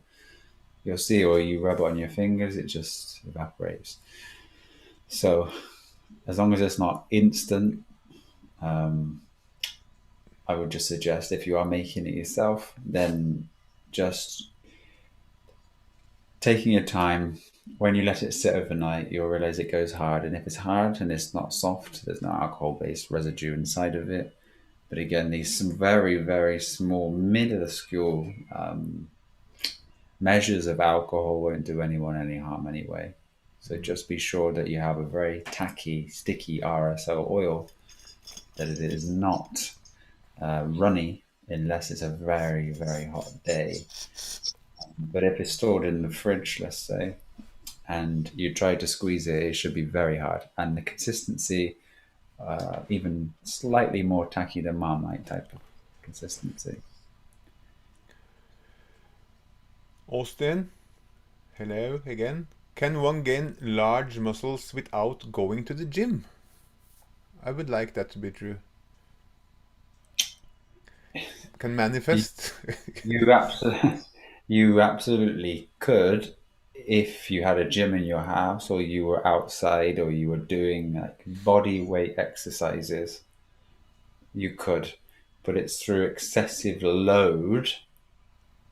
you'll see, or you rub it on your fingers, it just evaporates. So as long as it's not instant, um, I would just suggest if you are making it yourself, then just taking your time. When you let it sit overnight, you'll realize it goes hard. And if it's hard and it's not soft, there's no alcohol based residue inside of it. But again, these some very, very small, minuscule measures of alcohol won't do anyone any harm anyway. So just be sure that you have a very tacky, sticky RSO oil, that it is not runny unless it's a very, very hot day. But if it's stored in the fridge, let's say, and you try to squeeze it, it should be very hard. And the consistency, even slightly more tacky than Marmite type of consistency. Austin, hello again. Can one gain large muscles without going to the gym? I would like that to be true. Can manifest. You absolutely, you absolutely could if you had a gym in your house or you were outside or you were doing like body weight exercises. You could, but it's through excessive load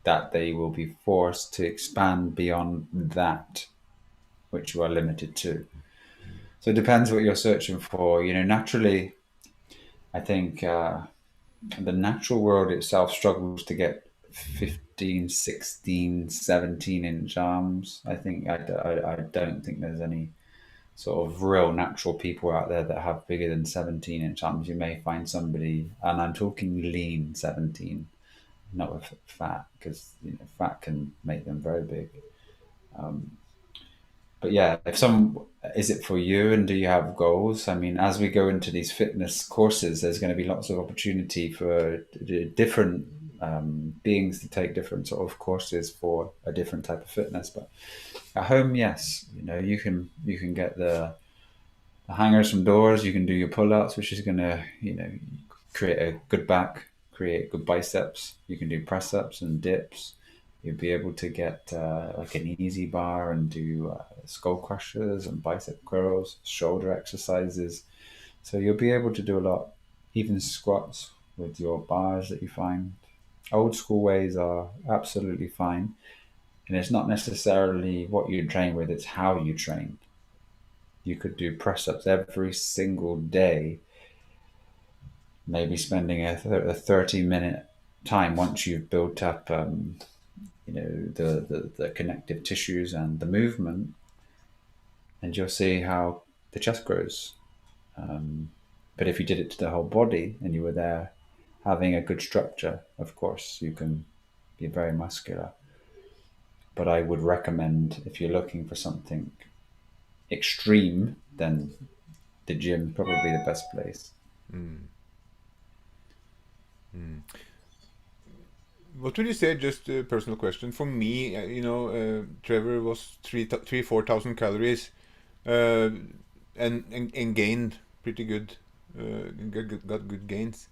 that they will be forced to expand beyond that, which you are limited to. So it depends what you're searching for. Naturally, I think the natural world itself struggles to get 15, 16, 17-inch arms. I think I don't think there's any sort of real natural people out there that have bigger than 17-inch arms. You may find somebody, and I'm talking lean 17, not with fat, because fat can make them very big. But yeah, if some is it for you, and do you have goals? I mean, as we go into these fitness courses, there's going to be lots of opportunity for different beings to take different sort of courses for a different type of fitness. But at home, yes, you can get the hangers from doors. You can do your pull-ups, which is going to create a good back, create good biceps. You can do press-ups and dips. You'll be able to get like an easy bar and do skull crushers and bicep curls, shoulder exercises. So you'll be able to do a lot, even squats with your bars that you find. Old school ways are absolutely fine. And it's not necessarily what you train with, it's how you train. You could do press ups every single day, maybe spending a 30-minute time once you've built up the connective tissues and the movement, and you'll see how the chest grows. But if you did it to the whole body and you were there having a good structure, of course, you can be very muscular. But I would recommend, if you're looking for something extreme, then the gym probably the best place. Mm. Mm. What would you say? Just a personal question. For me, Trevor was 4,000 calories, uh, and gained pretty good, got good gains.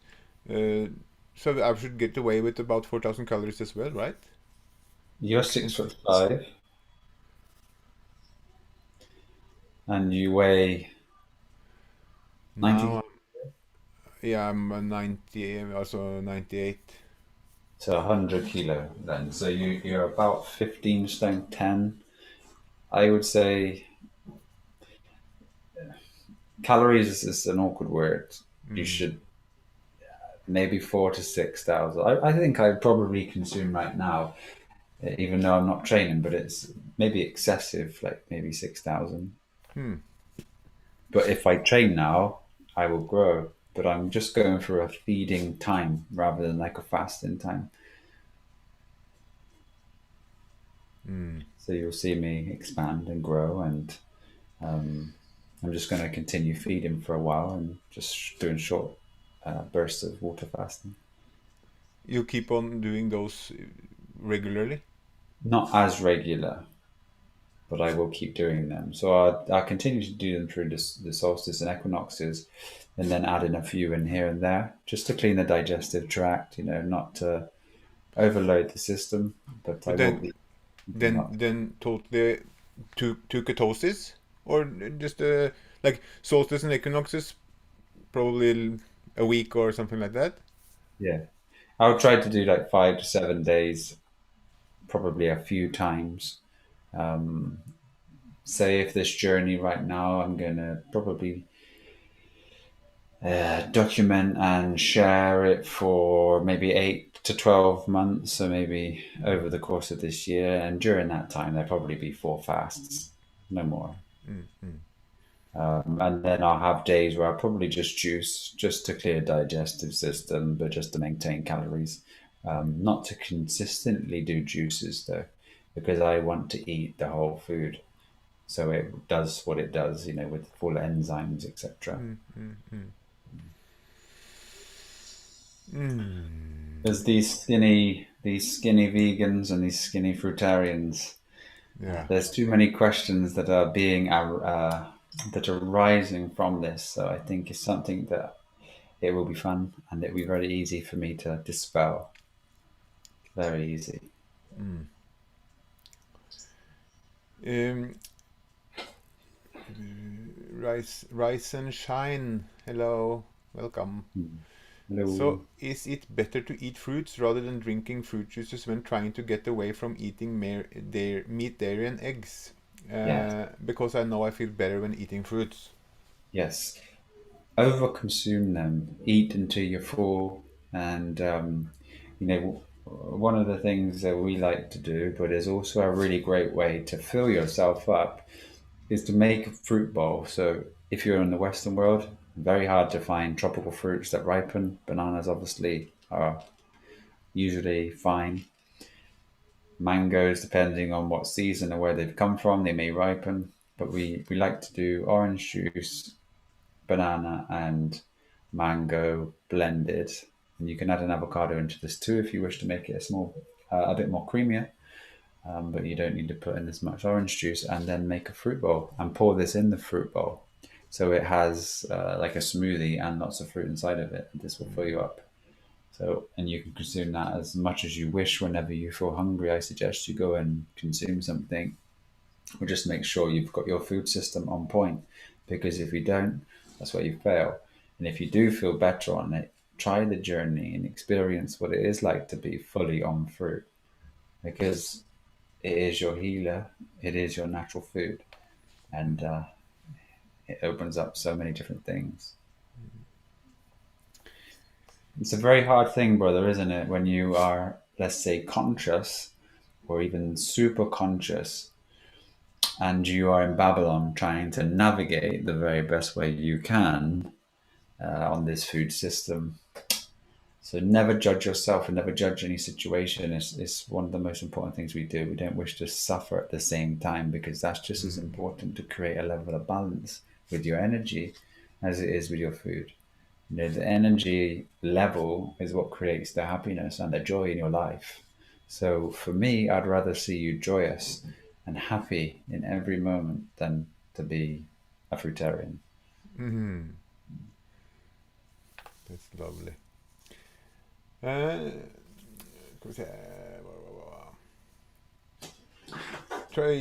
Uh, so I should get away with about 4,000 calories as well, right? You're And 6'5" and you weigh 90, now, yeah, I'm 90, also 98. so 100 kilo then. So you're about 15 stone 10. I would say calories is an awkward word. You Mm. should maybe 4 to 6 thousand. I think I probably consume right now, even though I'm not training, but it's maybe excessive, like maybe 6,000. Hmm. But if I train now, I will grow. But I'm just going for a feeding time rather than like a fasting time. Mm. So you'll see me expand and grow, and um, I'm just going to continue feeding for a while and just doing short bursts of water fasting. You keep on doing those regularly? Not as regular, but I will keep doing them. So I'll continue to do them through the solstice and equinoxes, and then add in a few in here and there, just to clean the digestive tract, not to overload the system, but I But will then, be keeping then, up. then totally to ketosis, or just like solstice and equinoxes, probably a week or something like that. Yeah. I'll try to do like 5 to 7 days, probably a few times. Um, Say if this journey right now, I'm going to probably document and share it for maybe 8 to 12 months. So maybe over the course of this year. And during that time, there'll probably be 4 fasts, no more. Mm, mm, And then I'll have days where I'll probably just juice, just to clear digestive system, but just to maintain calories. Not to consistently do juices though, because I want to eat the whole food. So it does what it does, with full enzymes, etc. mm, mm, mm. Mm. There's these skinny vegans and these skinny fruitarians. Yeah. There's too many questions that are that are rising from this. So I think it's something that it will be fun and it will be very easy for me to dispel. Very easy. Mm. Um, rise and shine. Hello, welcome. So, Hello. is it better to eat fruits rather than drinking fruit juices when trying to get away from eating meat, dairy, and eggs? Yes. Because I know I feel better when eating fruits. Yes. Overconsume them. Eat until you're full. And, one of the things that we like to do, but is also a really great way to fill yourself up, is to make a fruit bowl. So if you're in the Western world, very hard to find tropical fruits that ripen. Bananas obviously are usually fine. Mangoes, depending on what season or where they've come from, they may ripen. But we like to do orange juice, banana, and mango blended. And you can add an avocado into this too if you wish to make it a bit more creamier. But you don't need to put in as much orange juice, and then make a fruit bowl and pour this in the fruit bowl. So it has like a smoothie and lots of fruit inside of it. This will fill you up. So, and you can consume that as much as you wish whenever you feel hungry. I suggest you go and consume something, or just make sure you've got your food system on point. Because if you don't, that's where you fail. And if you do feel better on it, try the journey and experience what it is like to be fully on fruit. Because it is your healer, it is your natural food, and it opens up so many different things. It's a very hard thing, brother, isn't it? When you are, let's say, conscious or even super conscious, and you are in Babylon trying to navigate the very best way you can on this food system. So never judge yourself and never judge any situation. It's one of the most important things we do. We don't wish to suffer at the same time, because that's just as important to create a level of balance with your energy as it is with your food. The energy level is what creates the happiness and the joy in your life. So for me, I'd rather see you joyous and happy in every moment than to be a fruitarian. Hmm. That's lovely. Uh, ska vi se.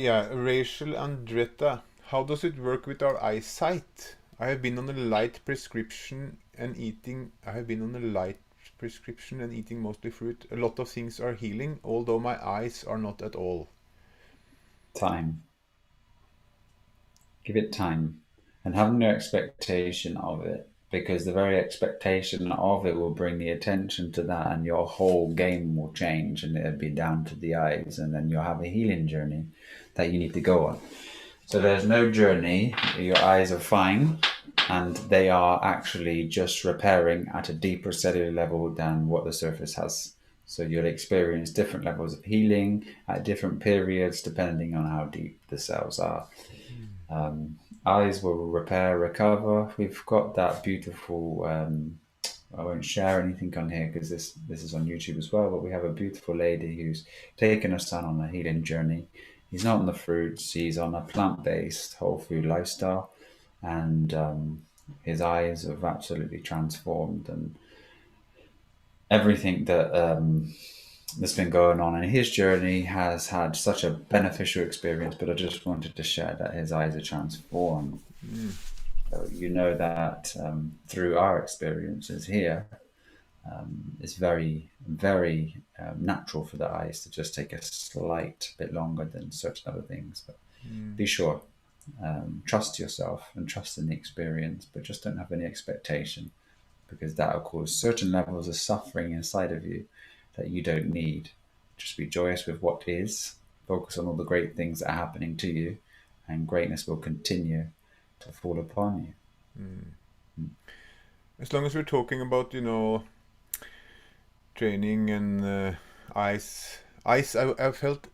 Yeah, Rachel Andretta. How does it work with our eyesight? I have been on a light prescription and eating. I have been on a light prescription and eating mostly fruit. A lot of things are healing, although my eyes are not at all. Time. Give it time and have no expectation of it, because the very expectation of it will bring the attention to that, and your whole game will change and it'll be down to the eyes, and then you'll have a healing journey that you need to go on. So there's no journey. Your eyes are fine, and they are actually just repairing at a deeper cellular level than what the surface has. So you'll experience different levels of healing at different periods depending on how deep the cells are. Eyes will repair, recover. We've got that beautiful. I won't share anything on here because this is on YouTube as well. But we have a beautiful lady who's taken her son on a healing journey. He's not on the fruits. He's on a plant-based whole food lifestyle, and his eyes have absolutely transformed. And everything that's been going on in his journey has had such a beneficial experience. But I just wanted to share that his eyes are transformed. Mm. So you know that through our experiences here, it's very, very natural for the eyes to just take a slight bit longer than certain other things. But be sure, trust yourself and trust in the experience, but just don't have any expectation, because that will cause certain levels of suffering inside of you that you don't need. Just be joyous with what is, focus on all the great things that are happening to you, and greatness will continue to fall upon you. As long as we're talking about, training and eyes, I felt.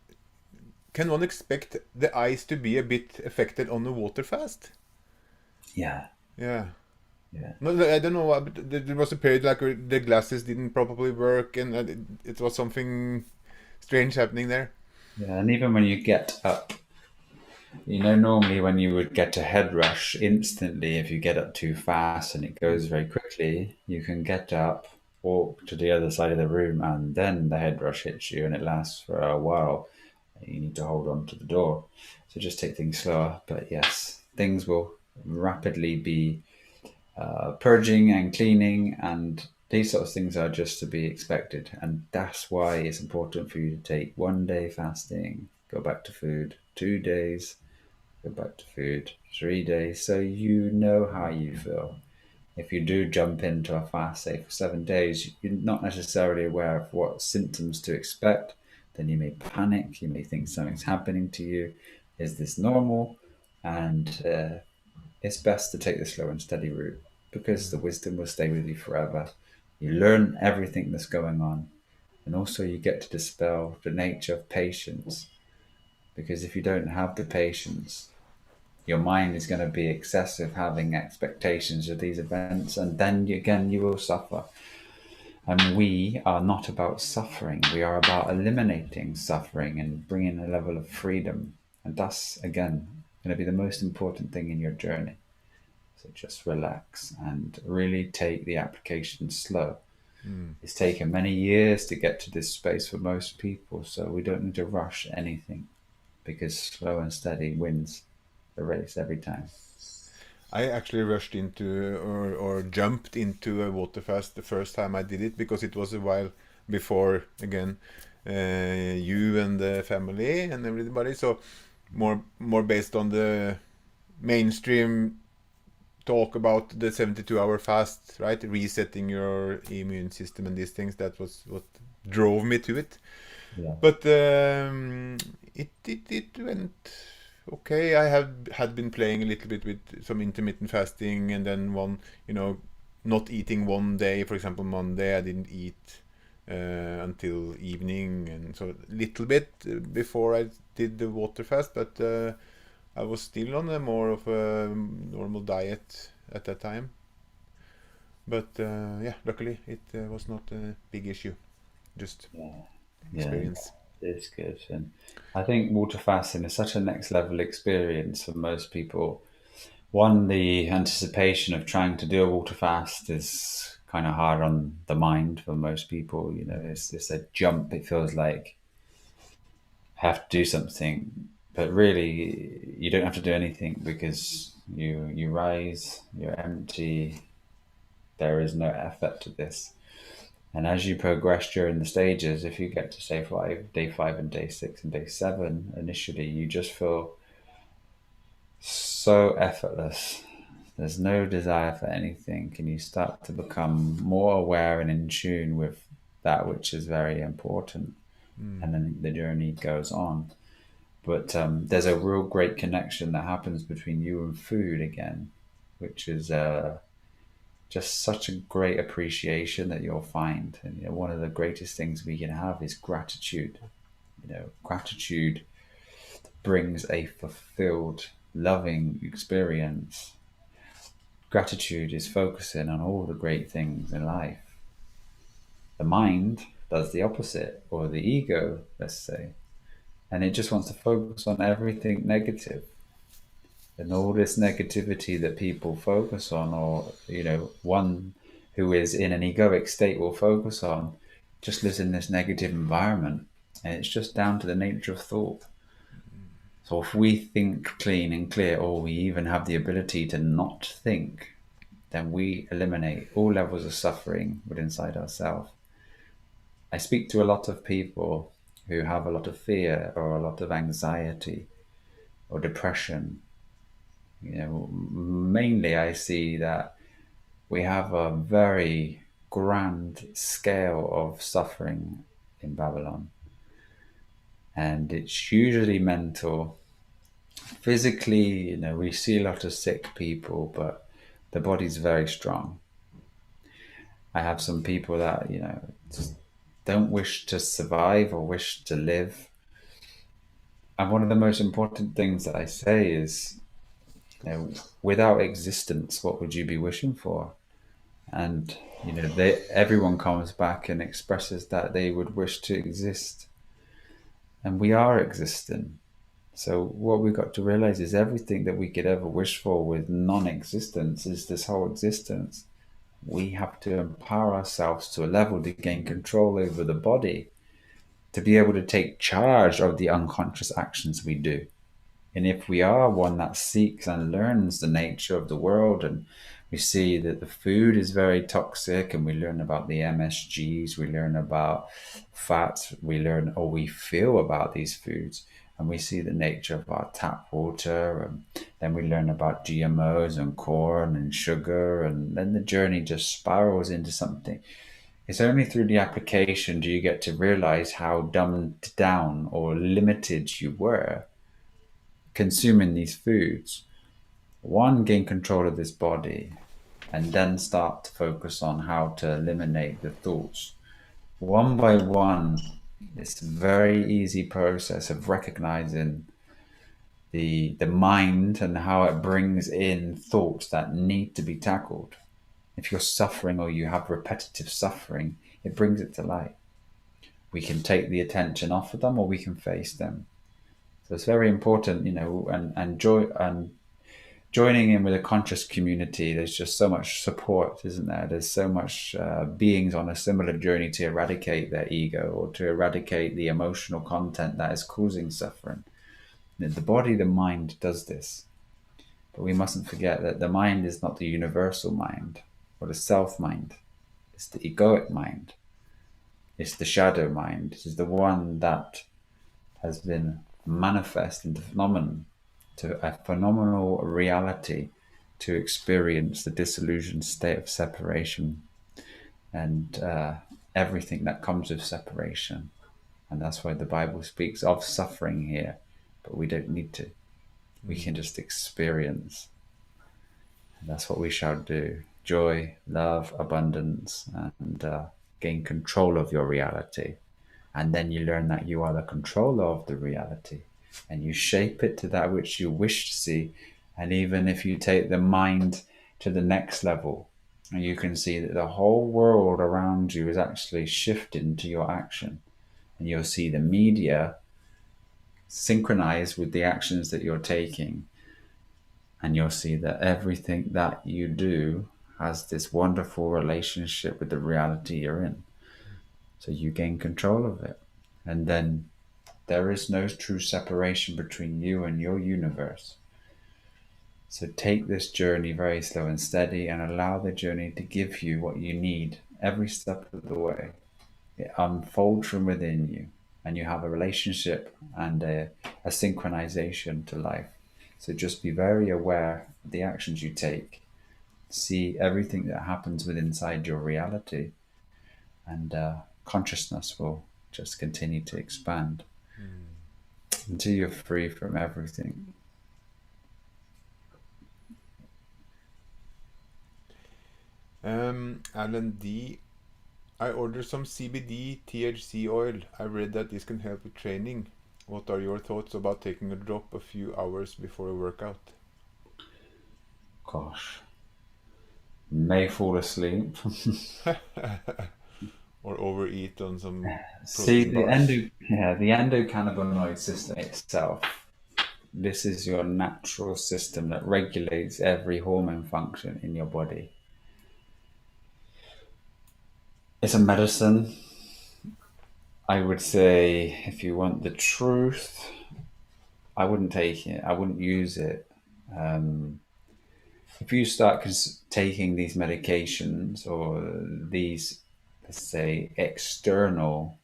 Can one expect the eyes to be a bit affected on the water fast? Yeah, Yeah. yeah. No, I don't know. But there was a period like where the glasses didn't properly work, and it was something strange happening there. Yeah, and even when you get up, normally when you would get a head rush instantly, if you get up too fast and it goes very quickly, you can get up, walk to the other side of the room, and then the head rush hits you and it lasts for a while. You need to hold on to the door. So just take things slower. But yes, things will rapidly be purging and cleaning, and these sort of things are just to be expected. And that's why it's important for you to take 1 day fasting, go back to food, 2 days, go back to food, 3 days, so you know how you feel. If you do jump into a fast, say for 7 days, you're not necessarily aware of what symptoms to expect. Then you may panic, you may think something's happening to you. Is this normal? And it's best to take the slow and steady route, because the wisdom will stay with you forever. You learn everything that's going on. And also, you get to dispel the nature of patience, because if you don't have the patience, your mind is going to be excessive, having expectations of these events, and then again you will suffer. And we are not about suffering, we are about eliminating suffering and bringing a level of freedom. And that's, again, going to be the most important thing in your journey. So just relax and really take the application slow. It's taken many years to get to this space for most people, so we don't need to rush anything, because slow and steady wins the race every time. I actually rushed into or jumped into a water fast the first time I did it, because it was a while before, again, you and the family and everybody. So more based on the mainstream talk about the 72-hour fast, right? Resetting your immune system and these things. That was what drove me to it. Yeah. But it went okay. I had been playing a little bit with some intermittent fasting, and then not eating one day. For example, Monday I didn't eat until evening, and so a little bit before I did the water fast. But I was still on a more of a normal diet at that time. But yeah, luckily it was not a big issue, just Yeah, yeah, experience. it's good. And I think water fasting is such a next level experience for most people. One, the anticipation of trying to do a water fast is kind of hard on the mind for most people. You know, it's a jump. It feels like I have to do something, but really, you don't have to do anything because you rise, you're empty. There is no effort to this. And as you progress during the stages, if you get to day five and day six and day seven, initially you just feel so effortless. There's no desire for anything, and you start to become more aware and in tune with that which is very important. And then the journey goes on. But there's a real great connection that happens between you and food again, which is just such a great appreciation that you'll find. And you know, one of the greatest things we can have is gratitude. You know, gratitude brings a fulfilled, loving experience. Gratitude is focusing on all the great things in life. The mind does the opposite, or the ego, let's say, and it just wants to focus on everything negative. And all this negativity that people focus on, or, you know, one who is in an egoic state will focus on, just lives in this negative environment. And it's just down to the nature of thought. So if we think clean and clear, or we even have the ability to not think, then we eliminate all levels of suffering within inside ourselves. I speak to a lot of people who have a lot of fear or a lot of anxiety or depression. You know, mainly I see that we have a very grand scale of suffering in Babylon, and it's usually mental. Physically, you know, we see a lot of sick people, but the body's very strong. I have some people that, you know, just don't wish to survive or wish to live. And one of the most important things that I say is, you know, without existence, what would you be wishing for? And you know, everyone comes back and expresses that they would wish to exist, and we are existing. So what we've got to realize is everything that we could ever wish for with non-existence is this whole existence. We have to empower ourselves to a level to gain control over the body, to be able to take charge of the unconscious actions we do. And if we are one that seeks and learns the nature of the world, and we see that the food is very toxic, and we learn about the MSGs, we learn about fats, we learn or we feel about these foods, and we see the nature of our tap water, and then we learn about GMOs and corn and sugar, and then the journey just spirals into something. It's only through the application do you get to realize how dumbed down or limited you were consuming these foods. One, gain control of this body, and then start to focus on how to eliminate the thoughts. One by one, it's a very easy process of recognizing the mind and how it brings in thoughts that need to be tackled. If you're suffering or you have repetitive suffering, it brings it to light. We can take the attention off of them, or we can face them. So it's very important, you know, and joining in with a conscious community. There's just so much support, isn't there? There's so much beings on a similar journey to eradicate their ego or to eradicate the emotional content that is causing suffering. The body, the mind does this, but we mustn't forget that the mind is not the universal mind or the self mind. It's the egoic mind. It's the shadow mind. It is the one that has been manifest into phenomenon, to a phenomenal reality, to experience the disillusioned state of separation and everything that comes with separation. And that's why the Bible speaks of suffering here, but we don't need to. We can just experience. And that's what we shall do. Joy, love, abundance, and gain control of your reality. And then you learn that you are the controller of the reality, and you shape it to that which you wish to see. And even if you take the mind to the next level, And you can see that the whole world around you is actually shifting to your action. And you'll see the media synchronize with the actions that you're taking. And you'll see that everything that you do has this wonderful relationship with the reality you're in. So you gain control of it. And then there is no true separation between you and your universe. So take this journey very slow and steady and allow the journey to give you what you need every step of the way. It unfolds from within you, and you have a relationship and a synchronization to life. So just be very aware of the actions you take. See everything that happens within inside your reality, and consciousness will just continue to expand until you're free from everything. Alan D. I ordered some CBD THC oil. I read that this can help with training. What are your thoughts about taking a drop a few hours before a workout? Gosh, may fall asleep. Or overeat on some See, protein bars? the endocannabinoid system itself. This is your natural system that regulates every hormone function in your body. It's a medicine. I would say, if you want the truth, I wouldn't take it. I wouldn't use it. If you start taking these medications or these, let's say, external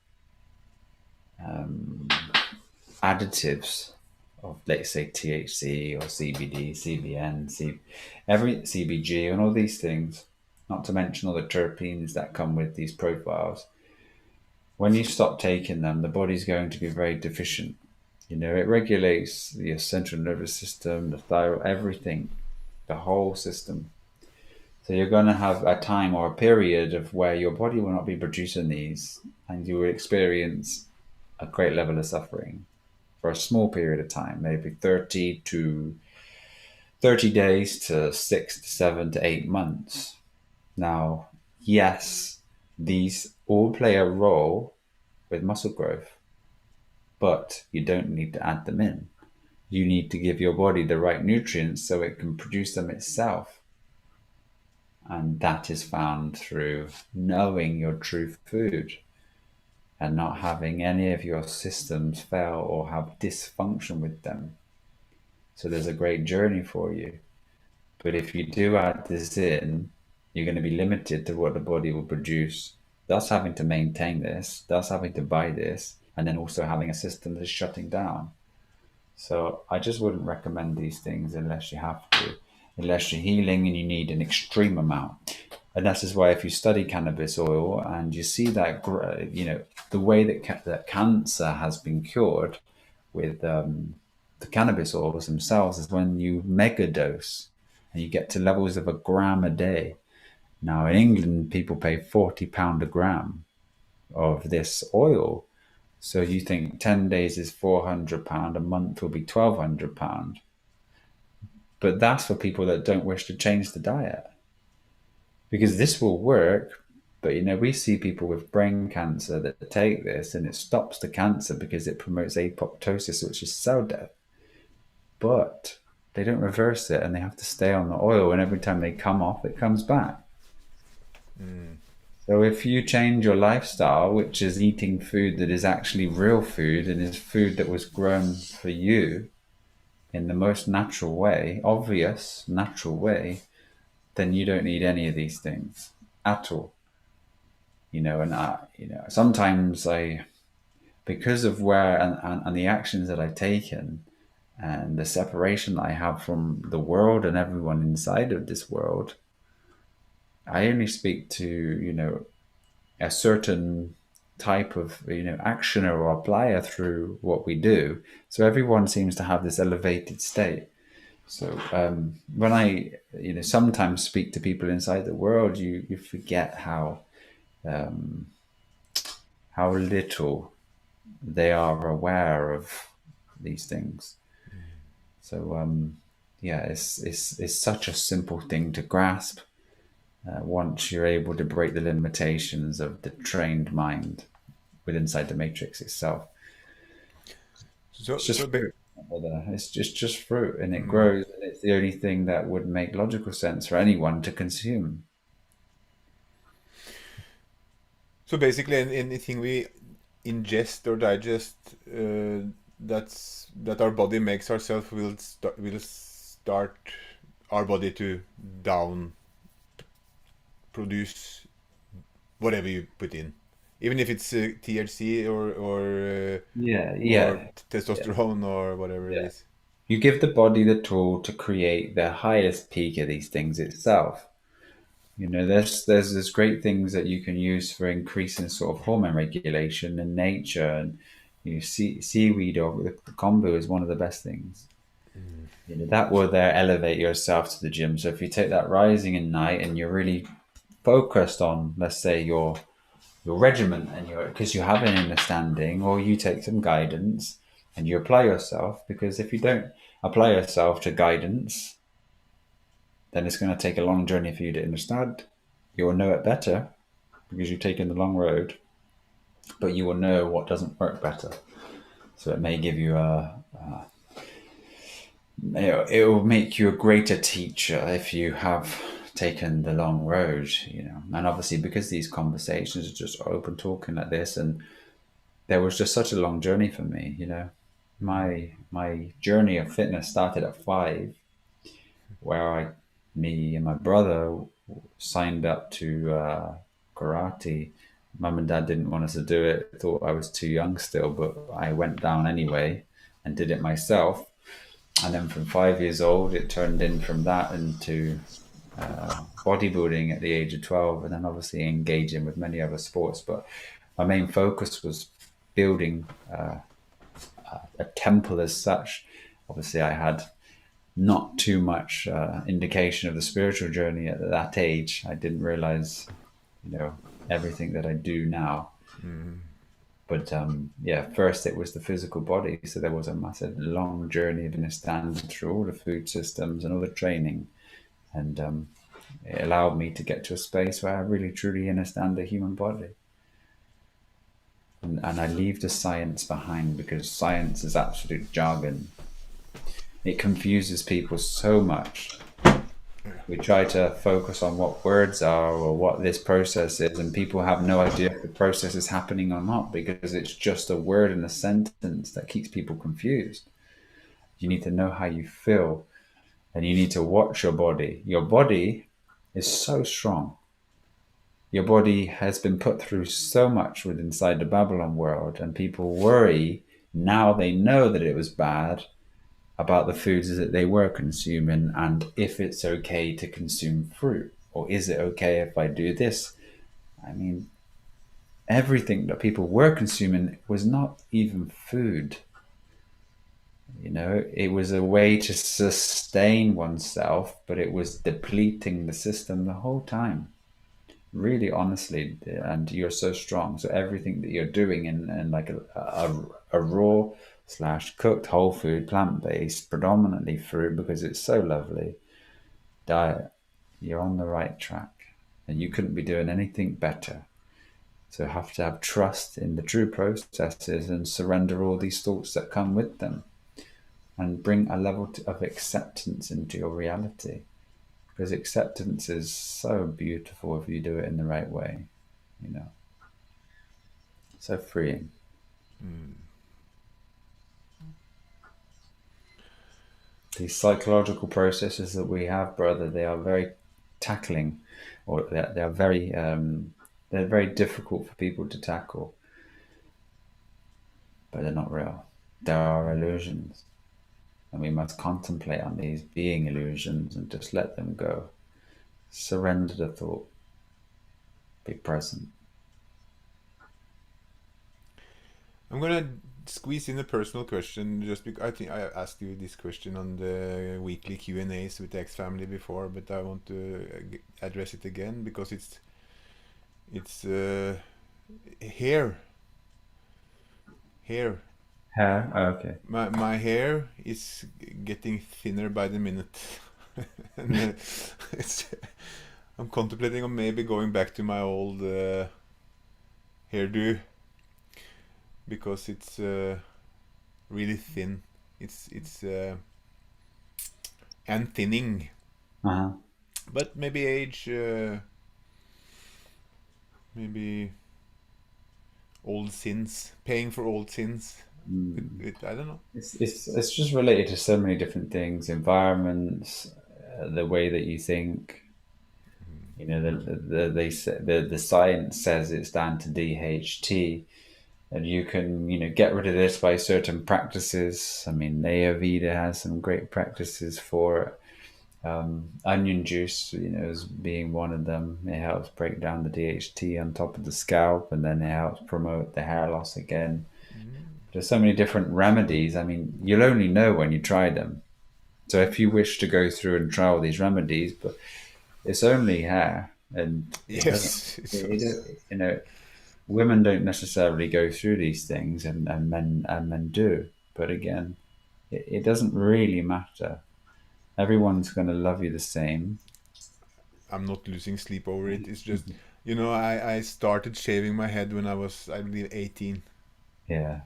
additives of, let's say, THC or CBD, CBN, every CBG, and all these things, not to mention all the terpenes that come with these profiles. When you stop taking them, the body's going to be very deficient. You know, it regulates the central nervous system, the thyroid, everything, the whole system. So you're going to have a time or a period of where your body will not be producing these, and you will experience a great level of suffering for a small period of time, maybe 30 days to 6 to 7 to 8 months. Now, yes, these all play a role with muscle growth, but you don't need to add them in. You need to give your body the right nutrients so it can produce them itself. And that is found through knowing your true food and not having any of your systems fail or have dysfunction with them. So there's a great journey for you. But if you do add this in, you're going to be limited to what the body will produce. Thus having to maintain this, thus having to buy this, and then also having a system that's shutting down. So I just wouldn't recommend these things unless you have to, unless you're healing and you need an extreme amount. And this is why if you study cannabis oil and you see that, the way that cancer has been cured with the cannabis oils themselves is when you megadose and you get to levels of a gram a day. Now in England, people pay £40 a gram of this oil. So you think 10 days is £400, a month will be £1,200. But that's for people that don't wish to change the diet. Because this will work, but we see people with brain cancer that take this and it stops the cancer because it promotes apoptosis, which is cell death. But they don't reverse it and they have to stay on the oil, and every time they come off, it comes back. So if you change your lifestyle, which is eating food that is actually real food and is food that was grown for you in the most natural way, obvious natural way, then you don't need any of these things at all. Sometimes because of where and the actions that I've taken and the separation that I have from the world and everyone inside of this world, I only speak to, a certain type of, actioner or applier through what we do. So everyone seems to have this elevated state. So when I, sometimes speak to people inside the world, you forget how little they are aware of these things. So yeah, it's such a simple thing to grasp. once you're able to break the limitations of the trained mind with inside the matrix itself. So, It's just so ba- fruit. It's just fruit, and it mm. grows, and it's the only thing that would make logical sense for anyone to consume. So basically, anything we ingest or digest, that our body makes ourselves will start our body to down produce whatever you put in, even if it's THC Yeah, or yeah, yeah, testosterone or whatever it yeah. is. You give the body the tool to create the highest peak of these things itself. You know, there's great things that you can use for increasing sort of hormone regulation in nature, and seaweed or the kombu is one of the best things. You know, that will there elevate yourself to the gym. So if you take that rising in night and you're really focused on, let's say, your regimen, and you're because you have an understanding, or you take some guidance and you apply yourself, because if you don't apply yourself to guidance, then it's going to take a long journey for you to understand. You will know it better because you've taken the long road, but you will know what doesn't work better. So it may give you it will make you a greater teacher if you have taken the long road, you know. And obviously, because these conversations are just open talking like this, and there was just such a long journey for me, you know. My journey of fitness started at 5, where me and my brother signed up to karate. Mum and dad didn't want us to do it, thought I was too young still, but I went down anyway and did it myself. And then from 5 years old, it turned in from that into bodybuilding at the age of 12, and then obviously engaging with many other sports. But my main focus was building a temple as such. Obviously, I had not too much indication of the spiritual journey at that age. I didn't realize, you know, everything that I do now. But yeah, first it was the physical body. So there was a massive long journey of understanding through all the food systems and all the training. And it allowed me to get to a space where I really truly understand the human body. And I leave the science behind, because science is absolute jargon. It confuses people so much. We try to focus on what words are or what this process is, and people have no idea if the process is happening or not, because it's just a word in a sentence that keeps people confused. You need to know how you feel, and you need to watch your body. Your body is so strong. Your body has been put through so much with inside the Babylon world, and people worry now they know that it was bad about the foods that they were consuming, and if it's okay to consume fruit, or is it okay if I do this? I mean, everything that people were consuming was not even food. You know, it was a way to sustain oneself, but it was depleting the system the whole time. Really, honestly, and you're so strong. So everything that you're doing in like a raw slash cooked whole food, plant based, predominantly fruit, because it's so lovely, diet, you're on the right track, and you couldn't be doing anything better. So you have to have trust in the true processes and surrender all these thoughts that come with them, and bring a level of acceptance into your reality, because acceptance is so beautiful if you do it in the right way, you know. So freeing. These psychological processes that we have, brother, they are very tackling, or they're very difficult for people to tackle, but they're not real. There are illusions, and we must contemplate on these being illusions and just let them go. Surrender the thought. Be present. I'm gonna squeeze in a personal question, just because I think I asked you this question on the weekly Q&As with the X family before, but I want to address it again because it's hair. Hair. Hair? Oh, okay. My hair is getting thinner by the minute. And it's I'm contemplating on maybe going back to my old hairdo because it's really thin. It's and thinning, Uh-huh. but maybe age, maybe old sins, paying for old sins. Mm. I don't know. It's just related to so many different things, environments, the way that you think. You know, the science says it's down to DHT, and you can, you know, get rid of this by certain practices. I mean, Ayurveda has some great practices for it. Onion juice, you know, as being one of them. It helps break down the DHT on top of the scalp, and then it helps promote the hair loss again. Mm. There's so many different remedies. I mean, you'll only know when you try them. So if you wish to go through and try all these remedies, but it's only hair, and it doesn't. Yes, You know, women don't necessarily go through these things, and men do. But again, it doesn't really matter. Everyone's going to love you the same. I'm not losing sleep over it. It's just, I started shaving my head when I was, I believe, 18. Yeah,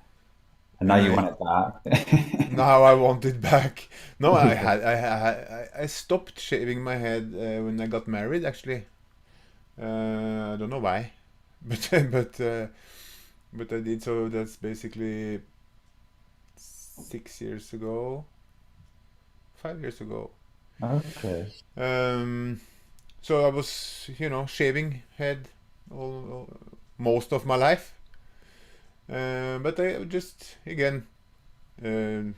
and now And you want it back. now I want it back. No, I stopped shaving my head when I got married, actually. I don't know why, but but I did. So that's basically 6 years ago, 5 years ago. Okay. Um, so I was, shaving head most of my life. But I just, again, uh,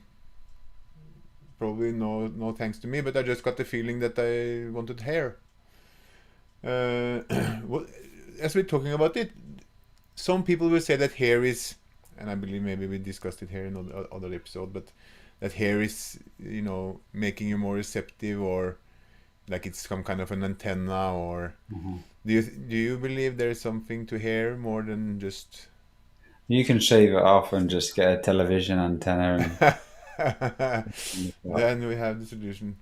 probably no thanks to me, but I just got the feeling that I wanted hair. Uh, well, as we're talking about it, some people will say that hair is, and I believe maybe we discussed it here in other episode, but that hair is, making you more receptive, or like it's some kind of an antenna, or Mhm. do you believe there is something to hair more than just? You can shave it off and just get a television antenna and Then we have the solution.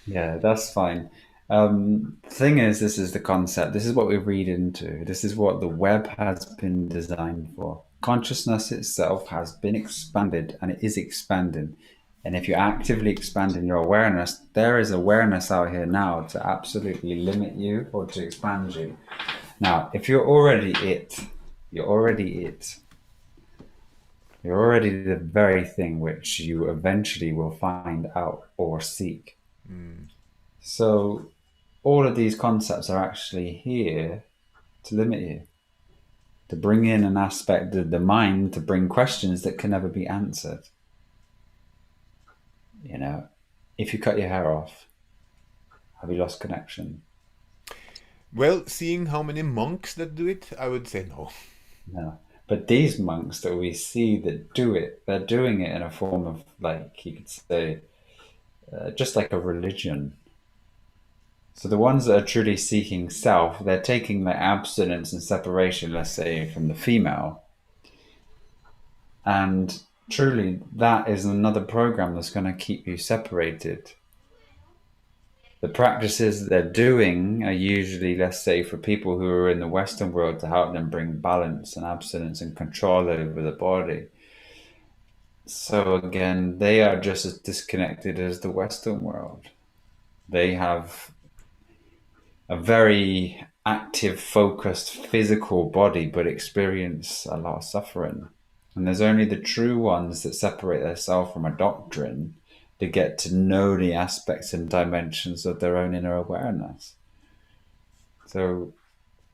yeah, that's fine. The thing is, this is the concept. This is what we read into. This is what the web has been designed for. Consciousness itself has been expanded and it is expanding. And if you're actively expanding your awareness, there is awareness out here now to absolutely limit you or to expand you. Now, if you're already it, you're already it. You're already the very thing which you eventually will find out or seek. Mm. So all of these concepts are actually here to limit you, to bring in an aspect of the mind, to bring questions that can never be answered. You know, if you cut your hair off, have you lost connection? Well, seeing how many monks that do it, I would say no. No. But these monks that we see that do it, they're doing it in a form of, like, you could say, just like a religion. So the ones that are truly seeking self, they're taking the abstinence and separation, let's say, from the female. And truly, that is another program that's going to keep you separated. The practices that they're doing are usually, let's say, for people who are in the Western world to help them bring balance and abstinence and control over the body. So again, they are just as disconnected as the Western world. They have a very active, focused physical body, but experience a lot of suffering. And there's only the true ones that separate themselves from a doctrine to get to know the aspects and dimensions of their own inner awareness. So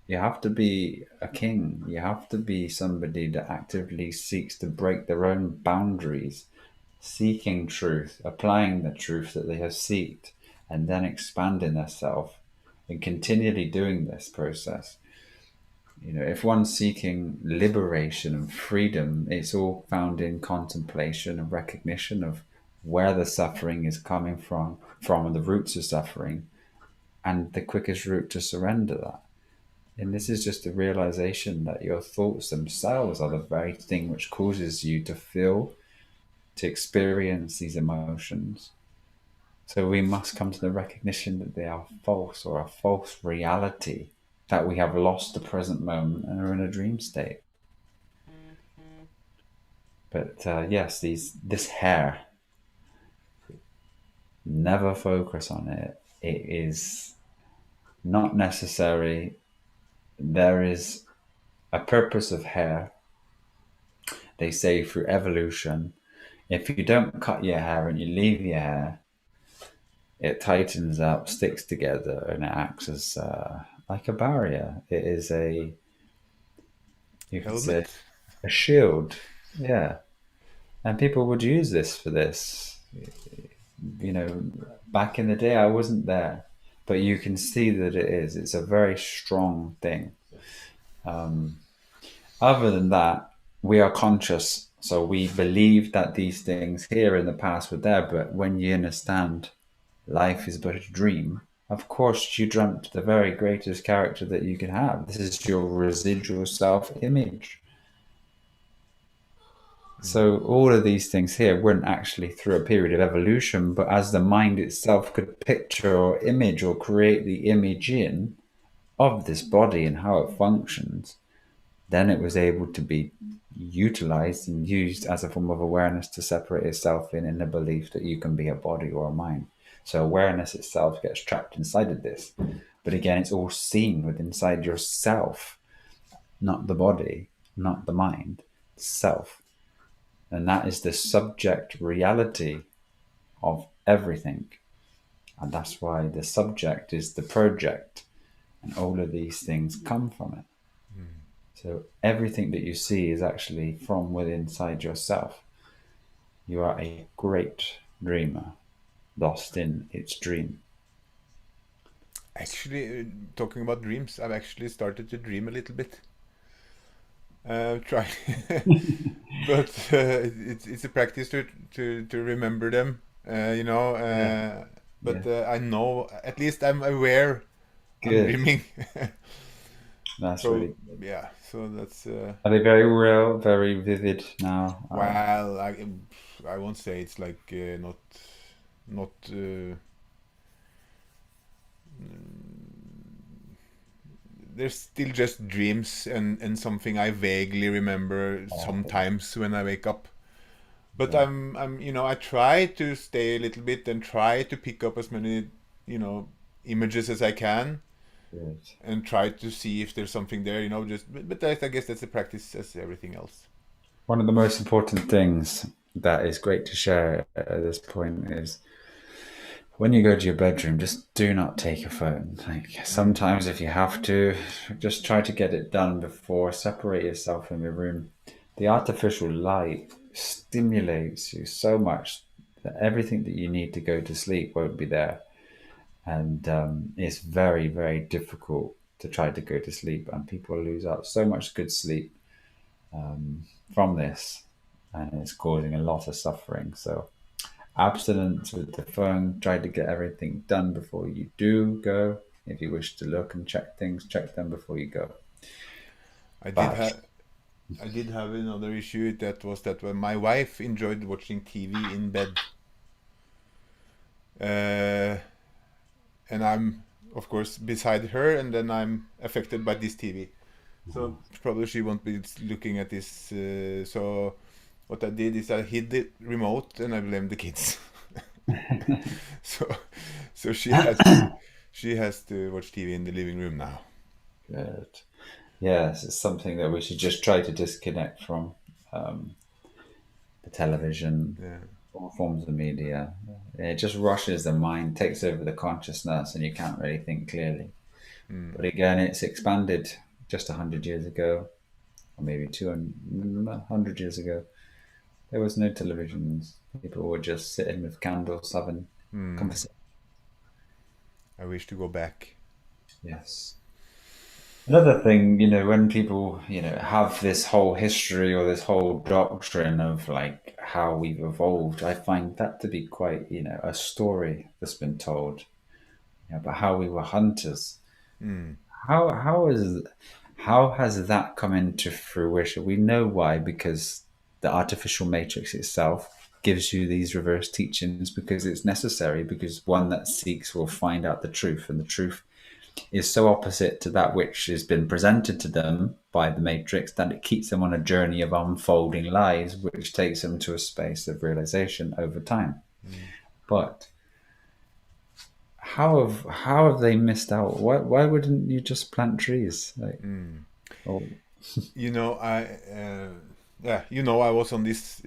you have to be a king. You have to be somebody that actively seeks to break their own boundaries, seeking truth, applying the truth that they have sought, and then expanding themselves and continually doing this process. You know, if one's seeking liberation and freedom, it's all found in contemplation and recognition of where the suffering is coming from the roots of suffering, and the quickest route to surrender that. And this is just a realization that your thoughts themselves are the very thing which causes you to feel, to experience these emotions. So we must come to the recognition that they are false, or a false reality, that we have lost the present moment and are in a dream state. But yes, this hair, never focus on it. It is not necessary. There is a purpose of hair. They say through evolution, if you don't cut your hair and you leave your hair, it tightens up, sticks together, and it acts as like a barrier. It is a, you could say, Helmet. a shield. Yeah. And people would use this for this. You know, back in the day, I wasn't there, but you can see that it is. It's a very strong thing. Other than that, we are conscious. So we believe that these things here in the past were there, but when you understand life is but a dream, of course you dreamt the very greatest character that you can have. This is your residual self image. So all of these things here weren't actually through a period of evolution, but as the mind itself could picture or image or create the image in of this body and how it functions, then it was able to be utilized and used as a form of awareness to separate itself in the belief that you can be a body or a mind. So awareness itself gets trapped inside of this. But again, it's all seen within inside yourself, not the body, not the mind, self. And that is the subject reality of everything. And that's why the subject is the project. And all of these things come from it. So everything that you see is actually from within inside yourself. You are a great dreamer, lost in its dream. Actually, talking about dreams, I've actually started to dream a little bit. Try, but it's a practice to remember them. You know, Yeah. Yeah. but I know at least I'm aware I'm Good. dreaming. That's So really good. yeah, so that's Are they very real, very vivid now? well, I won't say it's like not there's still just dreams and something I vaguely remember Okay. sometimes when I wake up. But Yeah. I'm you know I try to stay a little bit and try to pick up as many you know images as I can Good. and try to see if there's something there. You know, just but I guess that's a practice as everything else. One of the most important things that is great to share at this point is when you go to your bedroom, just do not take a phone. Like Mm. sometimes, if you have to, just try to get it done before. Separate yourself from your room. The artificial light stimulates you so much that everything that you need to go to sleep won't be there, and it's very, very difficult to try to go to sleep. And people lose out so much good sleep from this, and it's causing a lot of suffering. So abstinence with the phone. Try to get everything done before you do go. If you wish to look and check things, check them before you go. I did But have I did have another issue that was that when my wife enjoyed watching TV in bed, uh, and I'm of course beside her, and then I'm affected by this TV. So probably she won't be looking at this. So what I did is I hid the remote and I blamed the kids. So so she has to watch TV in the living room now. good. Yes, it's something that we should just try to disconnect from um, the television, Yeah. all forms of media. It just rushes the mind, takes over the consciousness, and you can't really think clearly. Mm. But again, it's expanded just 100 years ago, or maybe 200 years ago. There was no televisions. People were just sitting with candles having Mm. conversation. I wish to go back. Yes. Another thing, when people, have this whole history or this whole doctrine of like how we've evolved, I find that to be quite, a story that's been told, about how we were hunters. Mm. How how is how has that come into fruition? We know why, because the artificial matrix itself. gives you these reverse teachings because it's necessary, because one that seeks will find out the truth, and the truth is so opposite to that which has been presented to them by the matrix that it keeps them on a journey of unfolding lies, which takes them to a space of realization over time. But how have they missed out? Why wouldn't you just plant trees? Oh, You know, I was on this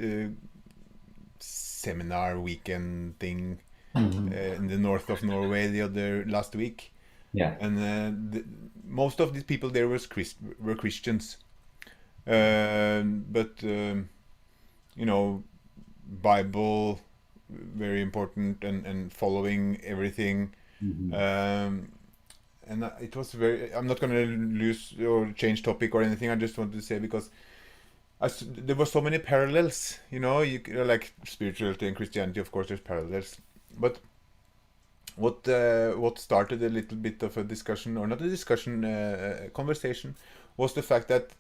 seminar weekend thing in the north of Norway the other last week, yeah. and most of these people there were Christians, but Bible very important, and following everything. And it was very. I'm not going to lose or change topic or anything. I just wanted to say, because there were so many parallels. Like spirituality and Christianity, of course, there's parallels. But what started a little bit of a discussion, or not a discussion, a conversation, was the fact that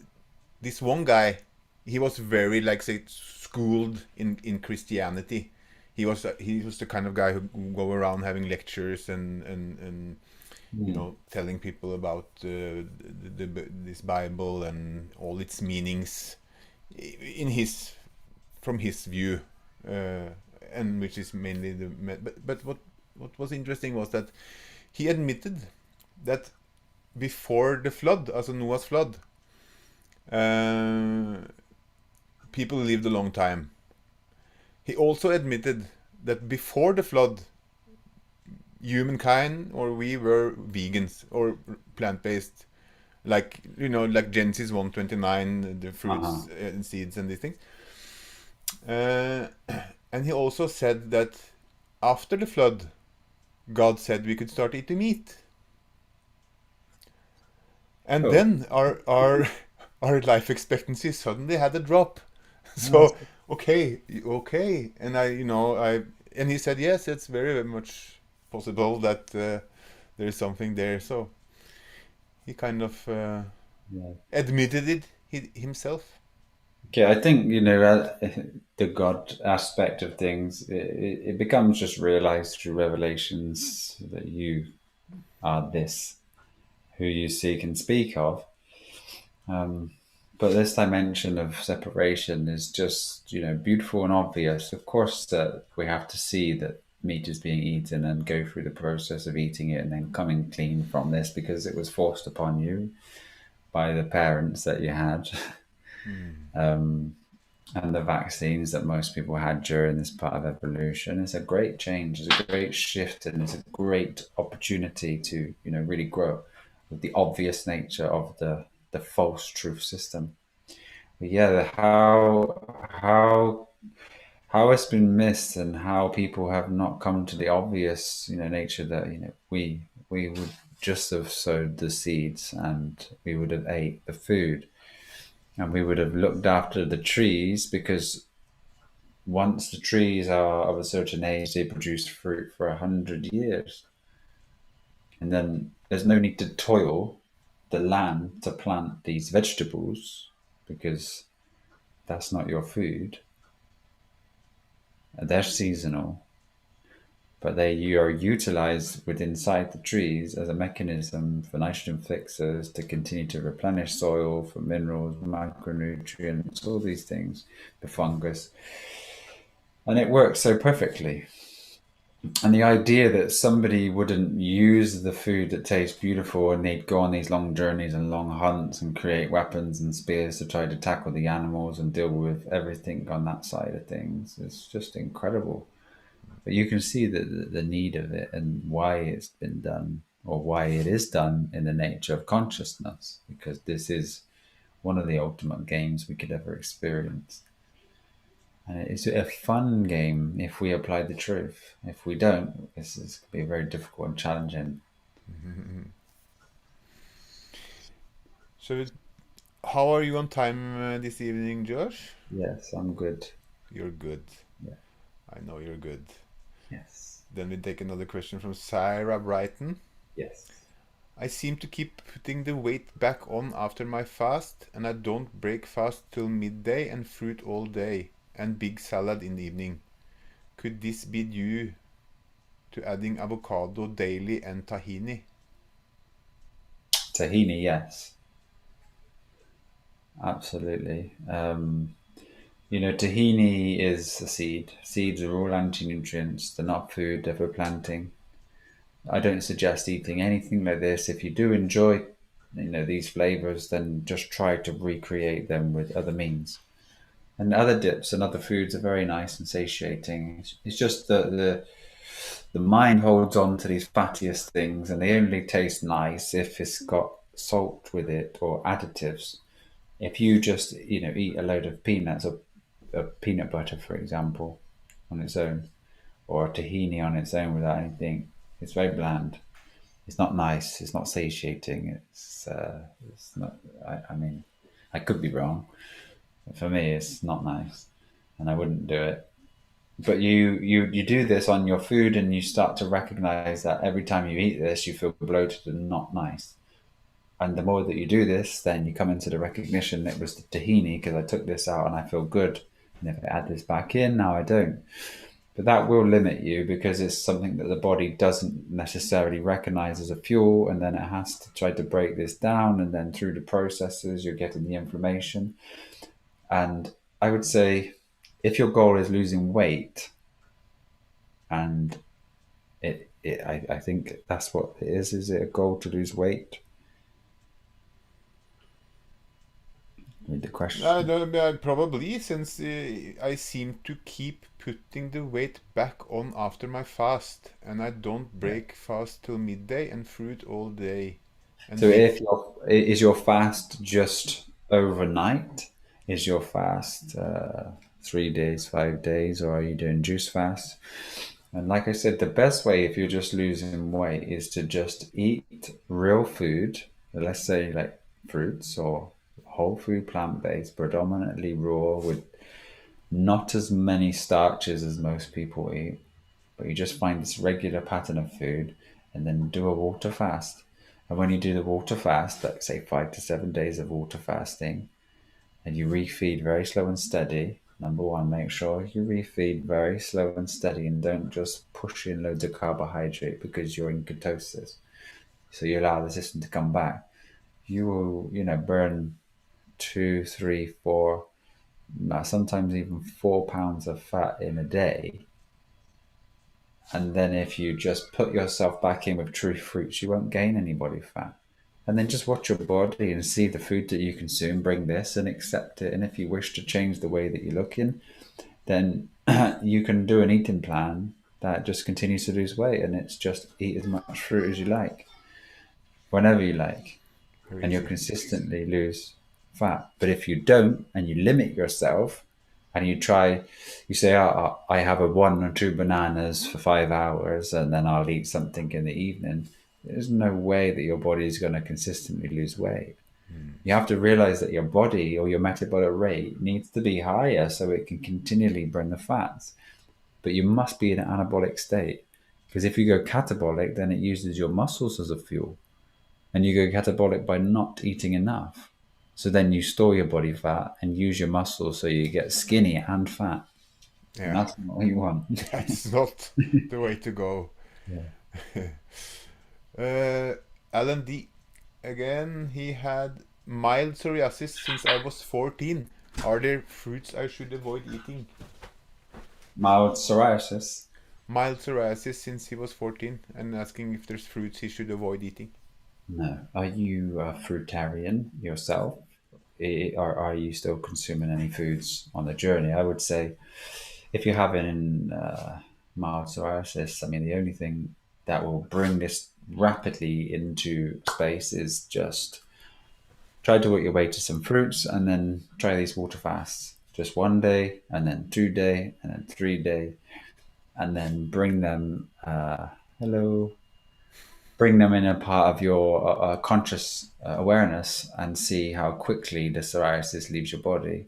this one guy, he was very, like, say, schooled in Christianity. He was the kind of guy who go around having lectures and telling people about this Bible and all its meanings from his view, and which is mainly but what was interesting was that he admitted that before the flood, as Noah's flood, people lived a long time. He also admitted that before the flood, humankind, or we, were vegans or plant-based, like Genesis 1:29, the fruits and seeds and these things. And he also said that after the flood, God said we could start eating meat, and then our life expectancy suddenly had a drop. So okay, and and he said, yes, it's very, very much possible that there is something there. So he kind of admitted it himself. Okay, I think the God aspect of things, it becomes just realized through revelations that you are this, who you seek and speak of. But this dimension of separation is just beautiful and obvious. Of course, that we have to see that meat is being eaten and go through the process of eating it and then coming clean from this because it was forced upon you by the parents that you had. And the vaccines that most people had during this part of evolution. It's a great change, it's a great shift, and it's a great opportunity to really grow with the obvious nature of the false truth system. But yeah, how it's been missed, and how people have not come to the obvious nature that we would just have sowed the seeds, and we would have ate the food, and we would have looked after the trees, because once the trees are of a certain age, they produce fruit for 100 years. And then there's no need to toil the land to plant these vegetables, because that's not your food. They're seasonal, but you are utilized within inside the trees as a mechanism for nitrogen fixers to continue to replenish soil for minerals, micronutrients, all these things, the fungus. And it works so perfectly. And the idea that somebody wouldn't use the food that tastes beautiful, and they'd go on these long journeys and long hunts and create weapons and spears to try to tackle the animals and deal with everything on that side of things, is just incredible. But you can see the need of it and why it's been done, or why it is done in the nature of consciousness, because this is one of the ultimate games we could ever experience. And it's a fun game if we apply the truth. If we don't, this is going to be very difficult and challenging. So, how are you on time this evening, Josh? Yes, I'm good. You're good. Yeah. I know you're good. Yes. Then we take another question from Sarah Brighton. Yes. I seem to keep putting the weight back on after my fast, and I don't break fast till midday, and fruit all day, and big salad in the evening. Could this be due to adding avocado daily and tahini? Tahini, yes, absolutely. Tahini is a seed. Seeds are all anti-nutrients. They're not food, they're for planting. I don't suggest eating anything like this. If you do enjoy, these flavors, then just try to recreate them with other means. And other dips and other foods are very nice and satiating. It's just that the mind holds on to these fattiest things, and they only taste nice if it's got salt with it or additives. If you just eat a load of peanuts or peanut butter, for example, on its own, or tahini on its own without anything, it's very bland. It's not nice. It's not satiating. It's not. I mean, I could be wrong. But for me, it's not nice, and I wouldn't do it. But you do this on your food, and you start to recognize that every time you eat this, you feel bloated and not nice. And the more that you do this, then you come into the recognition that it was the tahini because I took this out and I feel good. And if I add this back in, now I don't. But that will limit you because it's something that the body doesn't necessarily recognize as a fuel, and then it has to try to break this down, and then through the processes you're getting the inflammation. And I would say if your goal is losing weight, and I think that's what it is it a goal to lose weight? Read the question. Probably, since I seem to keep putting the weight back on after my fast, and I don't break fast till midday and fruit all day. And So meat. if is your fast just overnight? Is your fast 3 days, 5 days, or are you doing juice fast? And like I said, the best way if you're just losing weight is to just eat real food. Let's say like fruits or whole food, plant based, predominantly raw, with not as many starches as most people eat, but you just find this regular pattern of food and then do a water fast. And when you do the water fast, like say 5 to 7 days of water fasting, and you refeed very slow and steady. Number one, make sure you refeed very slow and steady and don't just push in loads of carbohydrate because you're in ketosis. So you allow the system to come back. You will, burn 2, 3, 4, sometimes even 4 pounds of fat in a day. And then if you just put yourself back in with true fruits, you won't gain any body fat. And then just watch your body and see the food that you consume, bring this and accept it. And if you wish to change the way that you're looking, then you can do an eating plan that just continues to lose weight. And it's just eat as much fruit as you like, whenever you like. Very And you'll easy. consistently lose fat. But if you don't and you limit yourself and you say, oh, I have a 1 or 2 bananas for 5 hours and then I'll eat something in the evening, there's no way that your body is going to consistently lose weight. You have to realize that your body or your metabolic rate needs to be higher so it can continually burn the fats. But you must be in an anabolic state, because if you go catabolic, then it uses your muscles as a fuel. And you go catabolic by not eating enough. So then you store your body fat and use your muscles so you get skinny and fat. And Yeah, that's not what you want. that's not the way to go. Yeah. Alan D. Again, he had mild psoriasis since I was 14. Are there fruits I should avoid eating? Mild psoriasis. Mild psoriasis since he was 14, and asking if there's fruits he should avoid eating. No. Are you a fruitarian yourself? Or are you still consuming any foods on the journey? I would say if you're having mild psoriasis, I mean, the only thing that will bring this rapidly into space is just try to work your way to some fruits and then try these water fasts. Just 1 day and then 2 day and then 3 day, and then bring them, hello, bring them in a part of your conscious awareness and see how quickly the psoriasis leaves your body.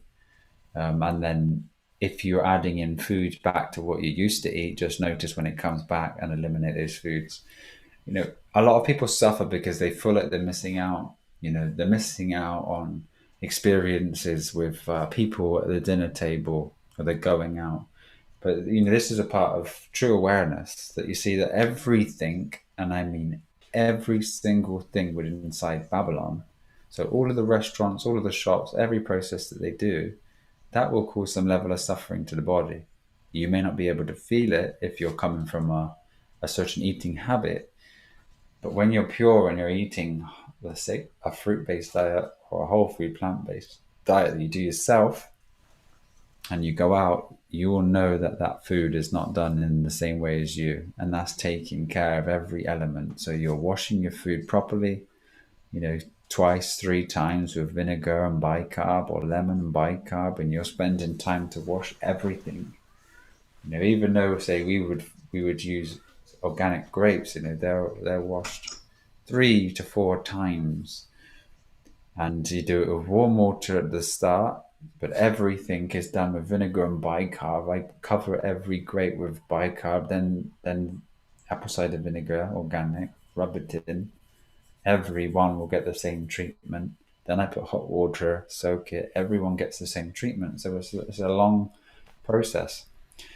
And then if you're adding in foods back to what you used to eat, just notice when it comes back and eliminate those foods. A lot of people suffer because they feel like they're missing out. They're missing out on experiences with people at the dinner table, or they're going out. But this is a part of true awareness, that you see that everything, and I mean every single thing within inside Babylon, so all of the restaurants, all of the shops, every process that they do, that will cause some level of suffering to the body. You may not be able to feel it if you're coming from a certain eating habit, but when you're pure and you're eating, let's say, a fruit-based diet or a whole food plant-based diet that you do yourself, and you go out, you will know that that food is not done in the same way as you, and that's taking care of every element. So you're washing your food properly, twice, three times with vinegar and bicarb, or lemon and bicarb, and you're spending time to wash everything. Even though, say, we would use organic grapes, they're washed 3 to 4 times, and you do it with warm water at the start, but everything is done with vinegar and bicarb. I cover every grape with bicarb, then apple cider vinegar, organic, rub it in. Everyone will get the same treatment. Then I put hot water, soak it. Everyone gets the same treatment. So it's a long process.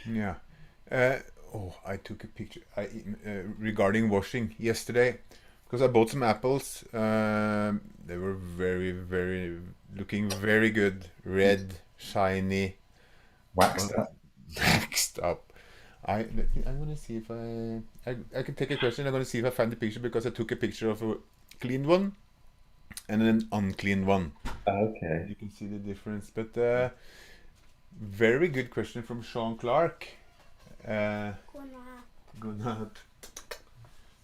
Yeah. Uh, oh, I took a picture regarding washing yesterday because I bought some apples. They were very, very looking very good, red, shiny, Waxed up. waxed up. I'm gonna see if I can take a question. I'm gonna see if I find the picture because I took a picture of a clean one and an unclean one. Okay. You can see the difference. But very good question from Sean Clark. God natt.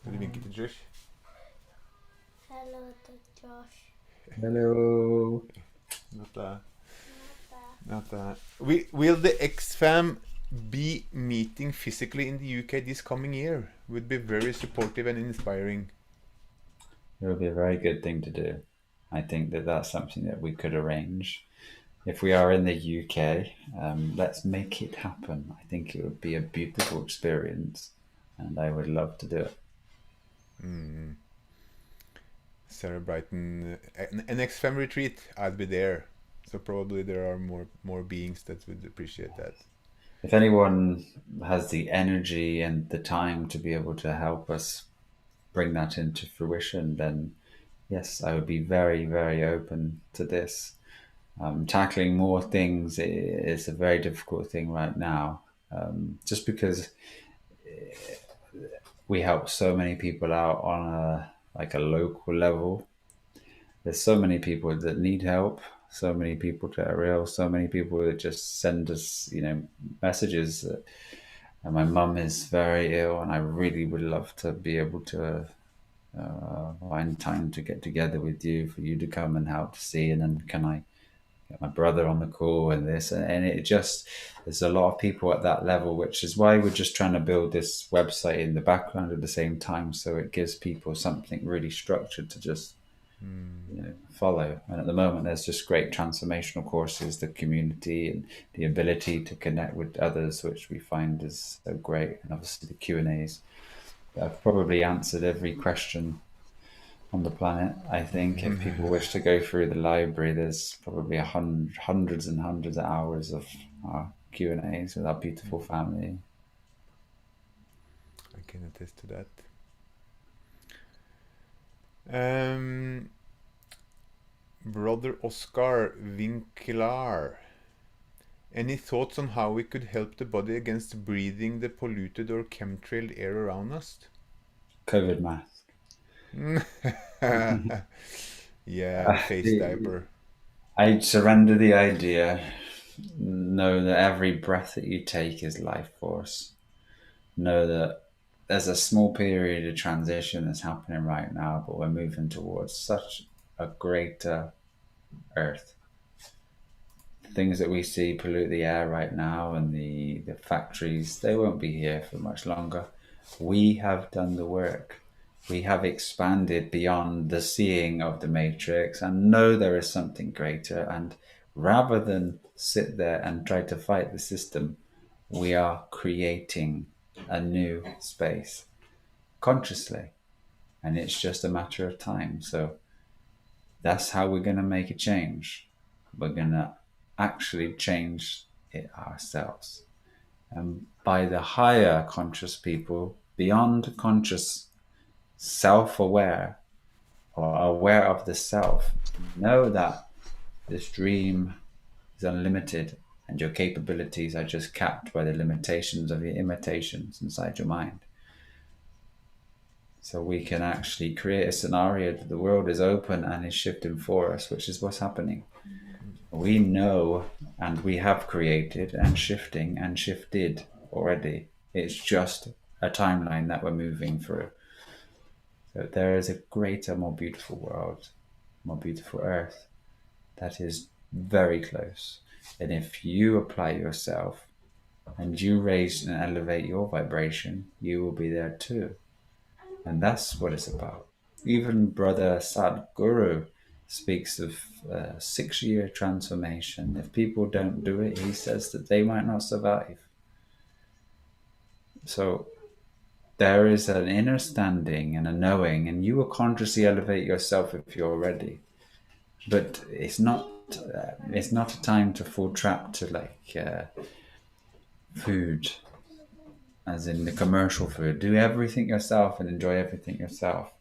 Skal du vinke til Josh? Hello to Josh. Hello. Not that. Not that. Will the X-Fam be meeting physically in the UK this coming year? Would be very supportive and inspiring. It would be a very good thing to do. I think that that's something that we could arrange. If we are in the UK, let's make it happen. I think it would be a beautiful experience, and I would love to do it. Sarah Brighton, an X-Fam retreat, I'd be there. So probably there are more beings that would appreciate that. If anyone has the energy and the time to be able to help us bring that into fruition, then yes, I would be very, very open to this. Tackling more things is a very difficult thing right now, just because we help so many people out on a local level. There's so many people that need help, so many people that are ill, so many people that just send us, messages that my mum is very ill, and I really would love to be able to find time to get together with you for you to come and help to see, and then can I get my brother on the call and this, and it just, there's a lot of people at that level, which is why we're just trying to build this website in the background at the same time, so it gives people something really structured to just follow. And at the moment there's just great transformational courses, the community and the ability to connect with others, which we find is so great, and obviously the Q&As. I've probably answered every question on the planet. I think if people wish to go through the library, there's probably hundreds and hundreds of hours of Q&As with our beautiful family. I can attest to that. Brother Oscar Winklar. Any thoughts on how we could help the body against breathing the polluted or chemtrailed air around us? COVID mask. Yeah, face diaper. I'd surrender the idea. Know that every breath that you take is life force. Know that there's a small period of transition that's happening right now, but we're moving towards such a greater earth. Things that we see pollute the air right now, and the factories, they won't be here for much longer. We have done the work. We have expanded beyond the seeing of the matrix and know there is something greater. And rather than sit there and try to fight the system, we are creating a new space consciously. And it's just a matter of time. So that's how we're going to make a change. We're going to actually change it ourselves. And by the higher conscious people, beyond conscious, self-aware or aware of the self, know that this dream is unlimited and your capabilities are just capped by the limitations of your imitations inside your mind. So we can actually create a scenario that the world is open and is shifting for us, which is what's happening. We know and we have created and shifting and shifted already. It's just a timeline that we're moving through. So there is a greater, more beautiful world, more beautiful earth that is very close. And if you apply yourself and you raise and elevate your vibration, you will be there too. And that's what it's about. Even Brother Sadhguru speaks of a 6-year transformation. If people don't do it, he says that they might not survive. So there is an inner standing and a knowing, and you will consciously elevate yourself if you're ready. But it's not a time to fall trap to food, as in the commercial food. Do everything yourself and enjoy everything yourself.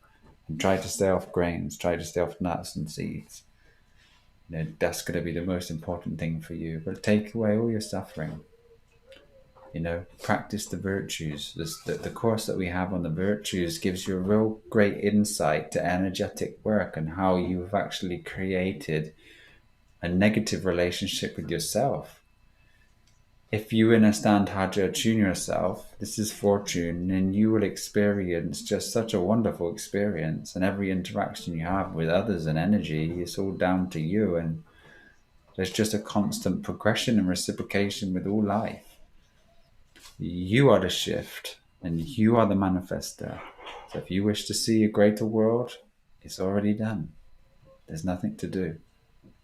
And try to stay off grains, try to stay off nuts and seeds. That's going to be the most important thing for you. But take away all your suffering. Practice the virtues. The course that we have on the virtues gives you a real great insight to energetic work and how you've actually created a negative relationship with yourself. If you understand how to attune yourself, this is fortune, and you will experience just such a wonderful experience. And every interaction you have with others and energy is all down to you. And there's just a constant progression and reciprocation with all life. You are the shift, and you are the manifester. So if you wish to see a greater world, it's already done. There's nothing to do.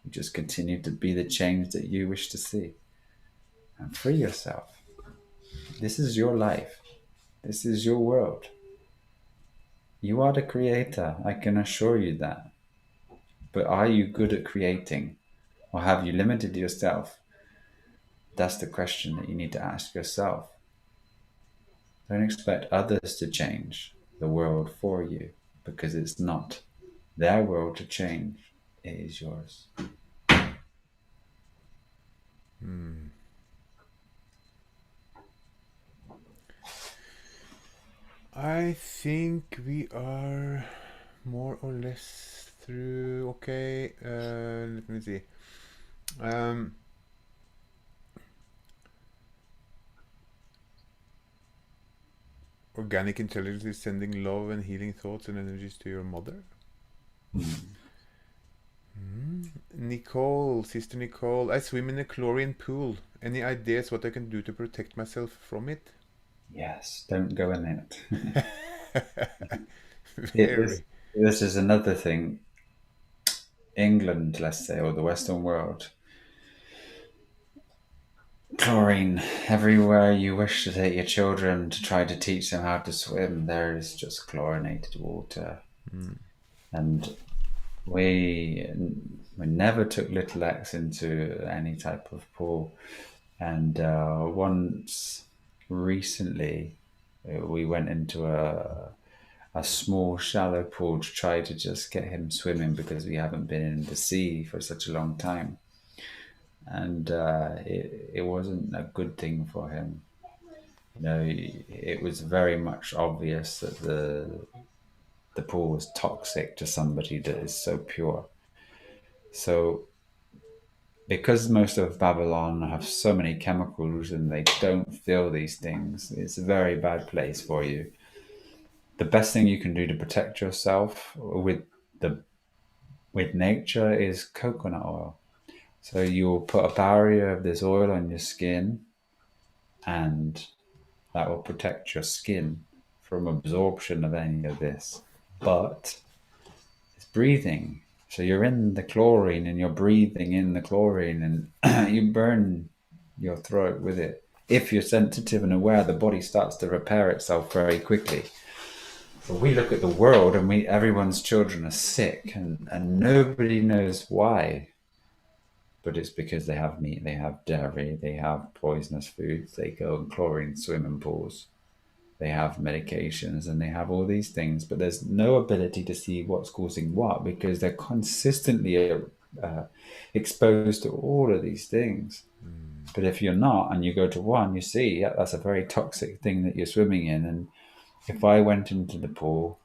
You just continue to be the change that you wish to see. And free yourself. This is your life. This is your world. You are the creator, I can assure you that. But are you good at creating? Or have you limited yourself? That's the question that you need to ask yourself. Don't expect others to change the world for you, because it's not their world to change. It is yours. I think we are more or less through. Okay, let me see. Organic intelligence is sending love and healing thoughts and energies to your mother. Nicole, sister Nicole, I swim in a chlorine pool. Any ideas what I can do to protect myself from it? Yes, don't go in it. Very. This is another thing. England, let's say, or the Western world. Chlorine. Everywhere you wish to take your children to try to teach them how to swim, there is just chlorinated water. And we never took little X into any type of pool. And once recently, we went into a small shallow pool to try to just get him swimming, because we haven't been in the sea for such a long time. And it wasn't a good thing for him. It was very much obvious that the pool was toxic to somebody that is so pure. So because most of Babylon have so many chemicals and they don't feel these things, it's a very bad place for you. The best thing you can do to protect yourself with nature is coconut oil. So you'll put a barrier of this oil on your skin, and that will protect your skin from absorption of any of this. But it's breathing. So you're in the chlorine and you're breathing in the chlorine, and you burn your throat with it. If you're sensitive and aware, the body starts to repair itself very quickly. But we look at the world and everyone's children are sick, and nobody knows why. but it's because they have meat, they have dairy, they have poisonous foods, they go in chlorine swimming pools, they have medications, and they have all these things, but there's no ability to see what's causing what because they're consistently exposed to all of these things. But if you're not, and you go to one, you see, yeah, that's a very toxic thing that you're swimming in. And if I went into the pool,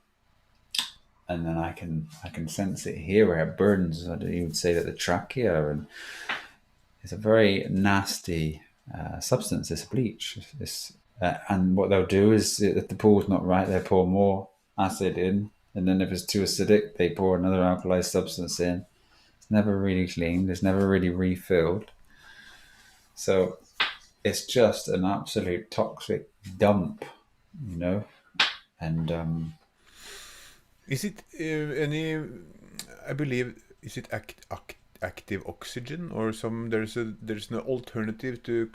and then I can sense it here where it burns. You would say that the trachea, and it's a very nasty substance. It's bleach. And what they'll do is, if the pool's not right, they pour more acid in, and then if it's too acidic, they pour another alkali substance in. It's never really cleaned. It's never really refilled. So it's just an absolute toxic dump, you know. And Is it any? I believe is it active oxygen or some? There's no alternative to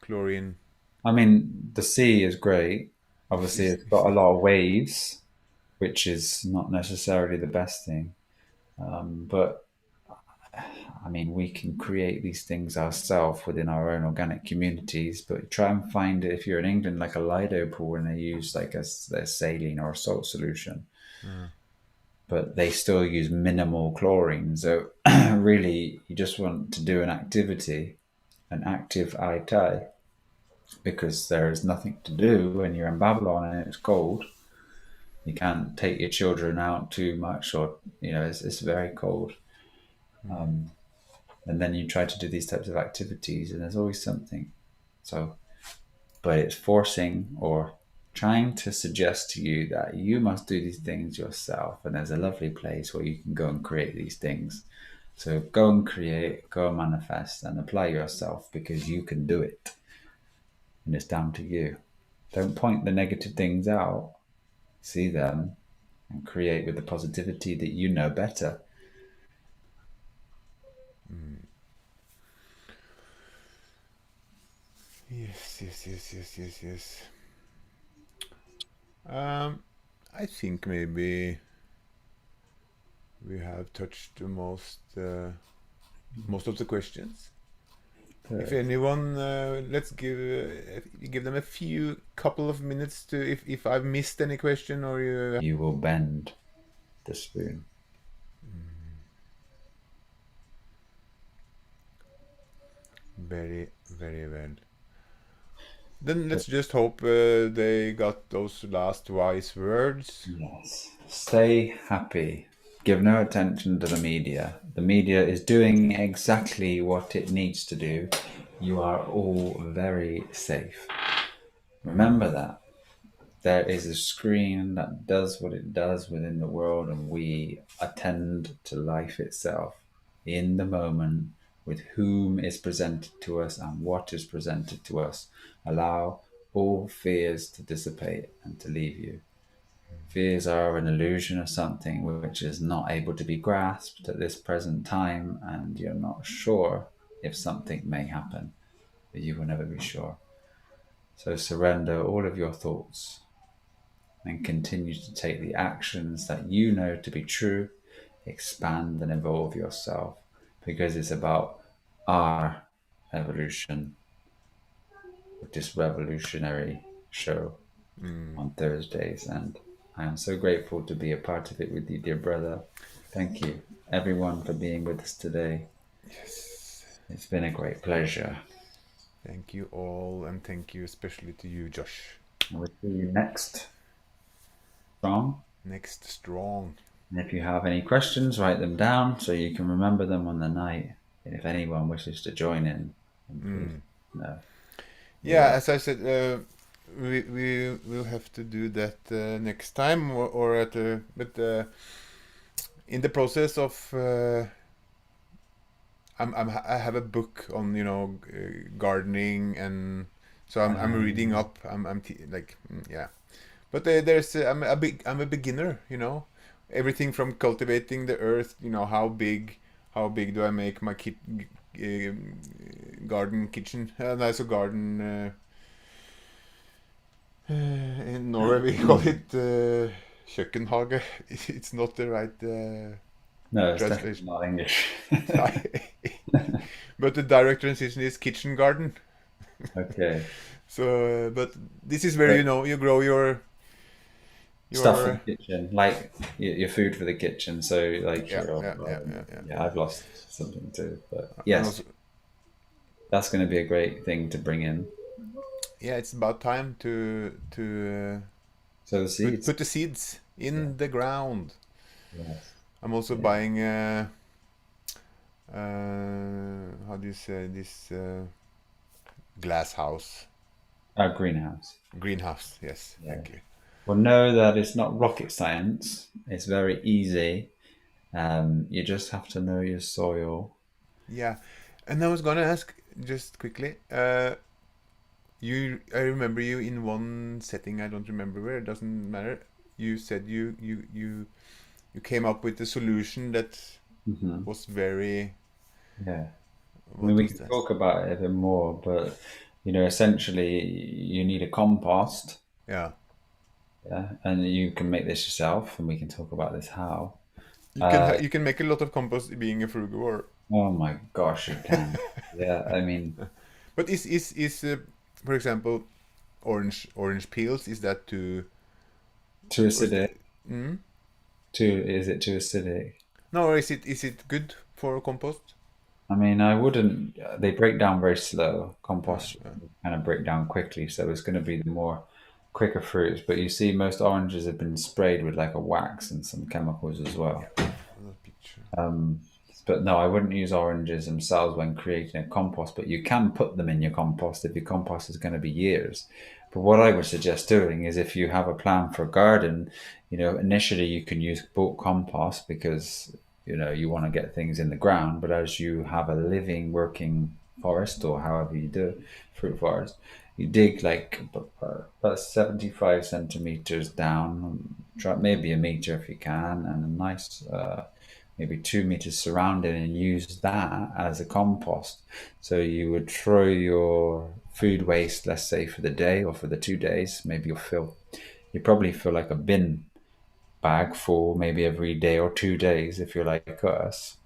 chlorine. I mean, the sea is great. Obviously, it's got a lot of waves, which is not necessarily the best thing. But I mean, we can create these things ourselves within our own organic communities. But try and find it if you're in England, like a Lido pool, and they use like a saline or a salt solution. But they still use minimal chlorine. So really, you just want to do an activity, an active Eyesight, because there is nothing to do when you're in Babylon and it's cold. You can't take your children out too much, or it's very cold. And then you try to do these types of activities, and there's always something. So, but it's forcing or trying to suggest to you that you must do these things yourself. And there's a lovely place where you can go and create these things. So go and create, go and manifest, and apply yourself, because you can do it. And it's down to you. Don't point the negative things out. See them and create with the positivity that you know better. Yes. I think maybe we have touched most of the questions. If anyone, let's give them a couple of minutes to, if I've missed any question or you will bend the spoon. Very, very well. Then let's just hope they got those last wise words. Yes. Stay happy. Give no attention to the media. The media is doing exactly what it needs to do. You are all very safe. Remember that. There is a screen that does what it does within the world, and we attend to life itself in the moment, with whom is presented to us and what is presented to us. Allow all fears to dissipate and to leave you. Fears are an illusion of something which is not able to be grasped at this present time, and you're not sure if something may happen, but you will never be sure. So surrender all of your thoughts and continue to take the actions that you know to be true. Expand and evolve yourself, because it's about our evolution with this revolutionary show on Thursdays. And I am so grateful to be a part of it with you, dear brother. Thank you, everyone, for being with us today. Yes. It's been a great pleasure. Thank you all, and thank you especially to you, Josh. We'll see you next strong. And if you have any questions, write them down so you can remember them on the night. And if anyone wishes to join in, please know. Yeah, as I said, we will have to do that next time, or at but in the process of I have a book on gardening, and so I'm reading up. But there's I'm a beginner. Everything from cultivating the earth. How big do I make my garden kitchen? Nice garden. In Norway we call it kjøkkenhage. It's not the right No, it's translation. definitely not English. But the direct transition is kitchen garden. Okay. So, but this is where But you grow stuff for your the kitchen, like your food for the kitchen. So like yeah, your yeah, yeah, yeah, yeah. yeah, I've lost something too, but And yes, also, that's going to be a great thing to bring in. yeah, it's about time to So the seeds. put the seeds Yeah. in the ground. Yes. I'm also Yeah. buying how do you say this glass house, Our greenhouse. greenhouse. Yes, Yeah. thank you. Well, know that it's not rocket science. It's very easy. You just have to know your soil. Yeah, and I was gonna ask just quickly. I remember you in one setting. I don't remember where. It doesn't matter. You said you came up with a solution that Hmm. was very. Yeah. I mean, What we was can that? talk about it a bit more, but essentially, you need a compost. Yeah, Yeah, and you can make this yourself, and we can talk about this how. you can make a lot of compost being a frugivore. Oh my gosh, you can. Yeah, I mean, But is for example orange peels, is that too, too or is acidic. that, mm? Is it too acidic? No, or is it good for compost? I mean, I wouldn't. They break down very slow. Uh, Compost uh, kind of break down quickly, so it's going to be the more quicker fruits. But you see, most oranges have been sprayed with like a wax and some chemicals as well. yeah, another picture. But no, I wouldn't use oranges themselves when creating a compost, but you can put them in your compost if your compost is going to be years. But what I would suggest doing is if you have a plan for a garden, initially you can use bulk compost because, you want to get things in the ground. But as you have a living, working forest or however you do fruit forest, you dig like about 75 centimeters down, try maybe a meter if you can, and a nice maybe 2 meters surrounding and use that as a compost. So you would throw your food waste, let's say for the day or for the 2 days, maybe you probably fill like a bin bag full maybe every day or 2 days if you're like us.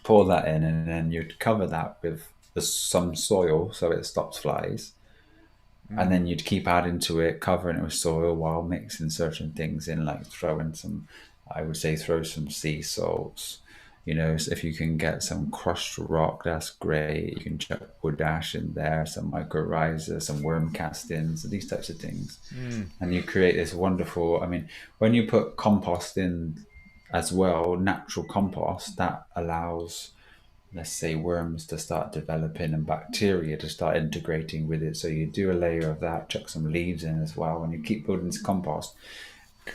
Pour that in and then you'd cover that with some soil so it stops flies. And then you'd keep adding to it, covering it with soil while mixing certain things in, like I would say throw some sea salts. So if you can get some crushed rock, that's great. You can chuck wood ash in there, some mycorrhiza, some worm castings, these types of things. And you create this wonderful, I mean, when you put compost in as well, natural compost, that allows, let's say, worms to start developing and bacteria to start integrating with it. So you do a layer of that, chuck some leaves in as well, and you keep building this compost,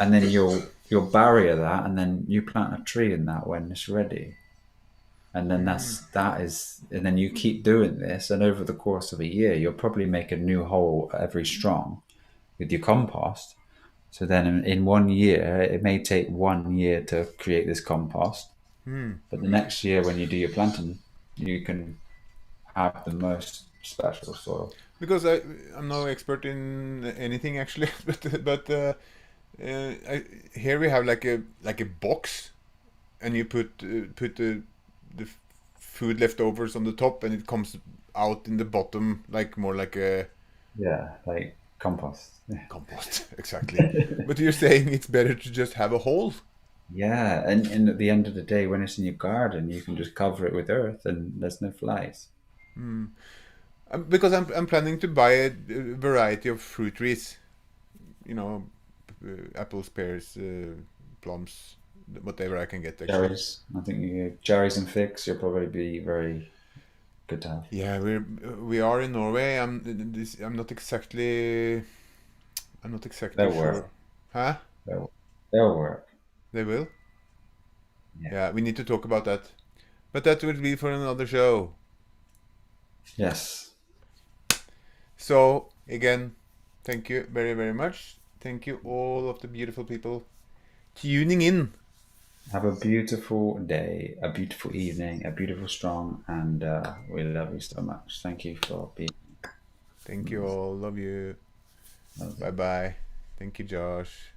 and then you'll barrier that, and then you plant a tree in that when it's ready, and then and then you keep doing this, and over the course of a year, you'll probably make a new hole every strong with your compost. So then in 1 year, it may take 1 year to create this compost, but the next year when you do your planting, you can have the most special soil. Because I'm no expert in anything actually, here we have like a box, and you put the food leftovers on the top, and it comes out in the bottom like more like a Yeah, like compost. Yeah. compost. Exactly. But you're saying it's better to just have a hole. Yeah, and at the end of the day, when it's in your garden, you can just cover it with earth and there's no flies. Because I'm planning to buy a variety of fruit trees, you know, apples, pears, plums, whatever I can get actually. Cherries, I think cherries and figs, you'll probably be very good to have. Yeah, we are in Norway. I'm not exactly They'll sure. work. Huh? They'll work. They will? Yeah. Yeah, we need to talk about that. But that will be for another show. Yes. So, again, thank you very, very much. Thank you, all of the beautiful people tuning in. Have a beautiful day, a beautiful evening, a beautiful strong, and we love you so much. Thank you for being. Thank you all. Love you. Bye bye. Thank you, Josh.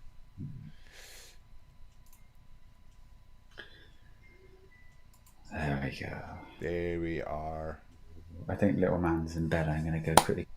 There we we go. There we are. I think little man's in bed. I'm going to go quickly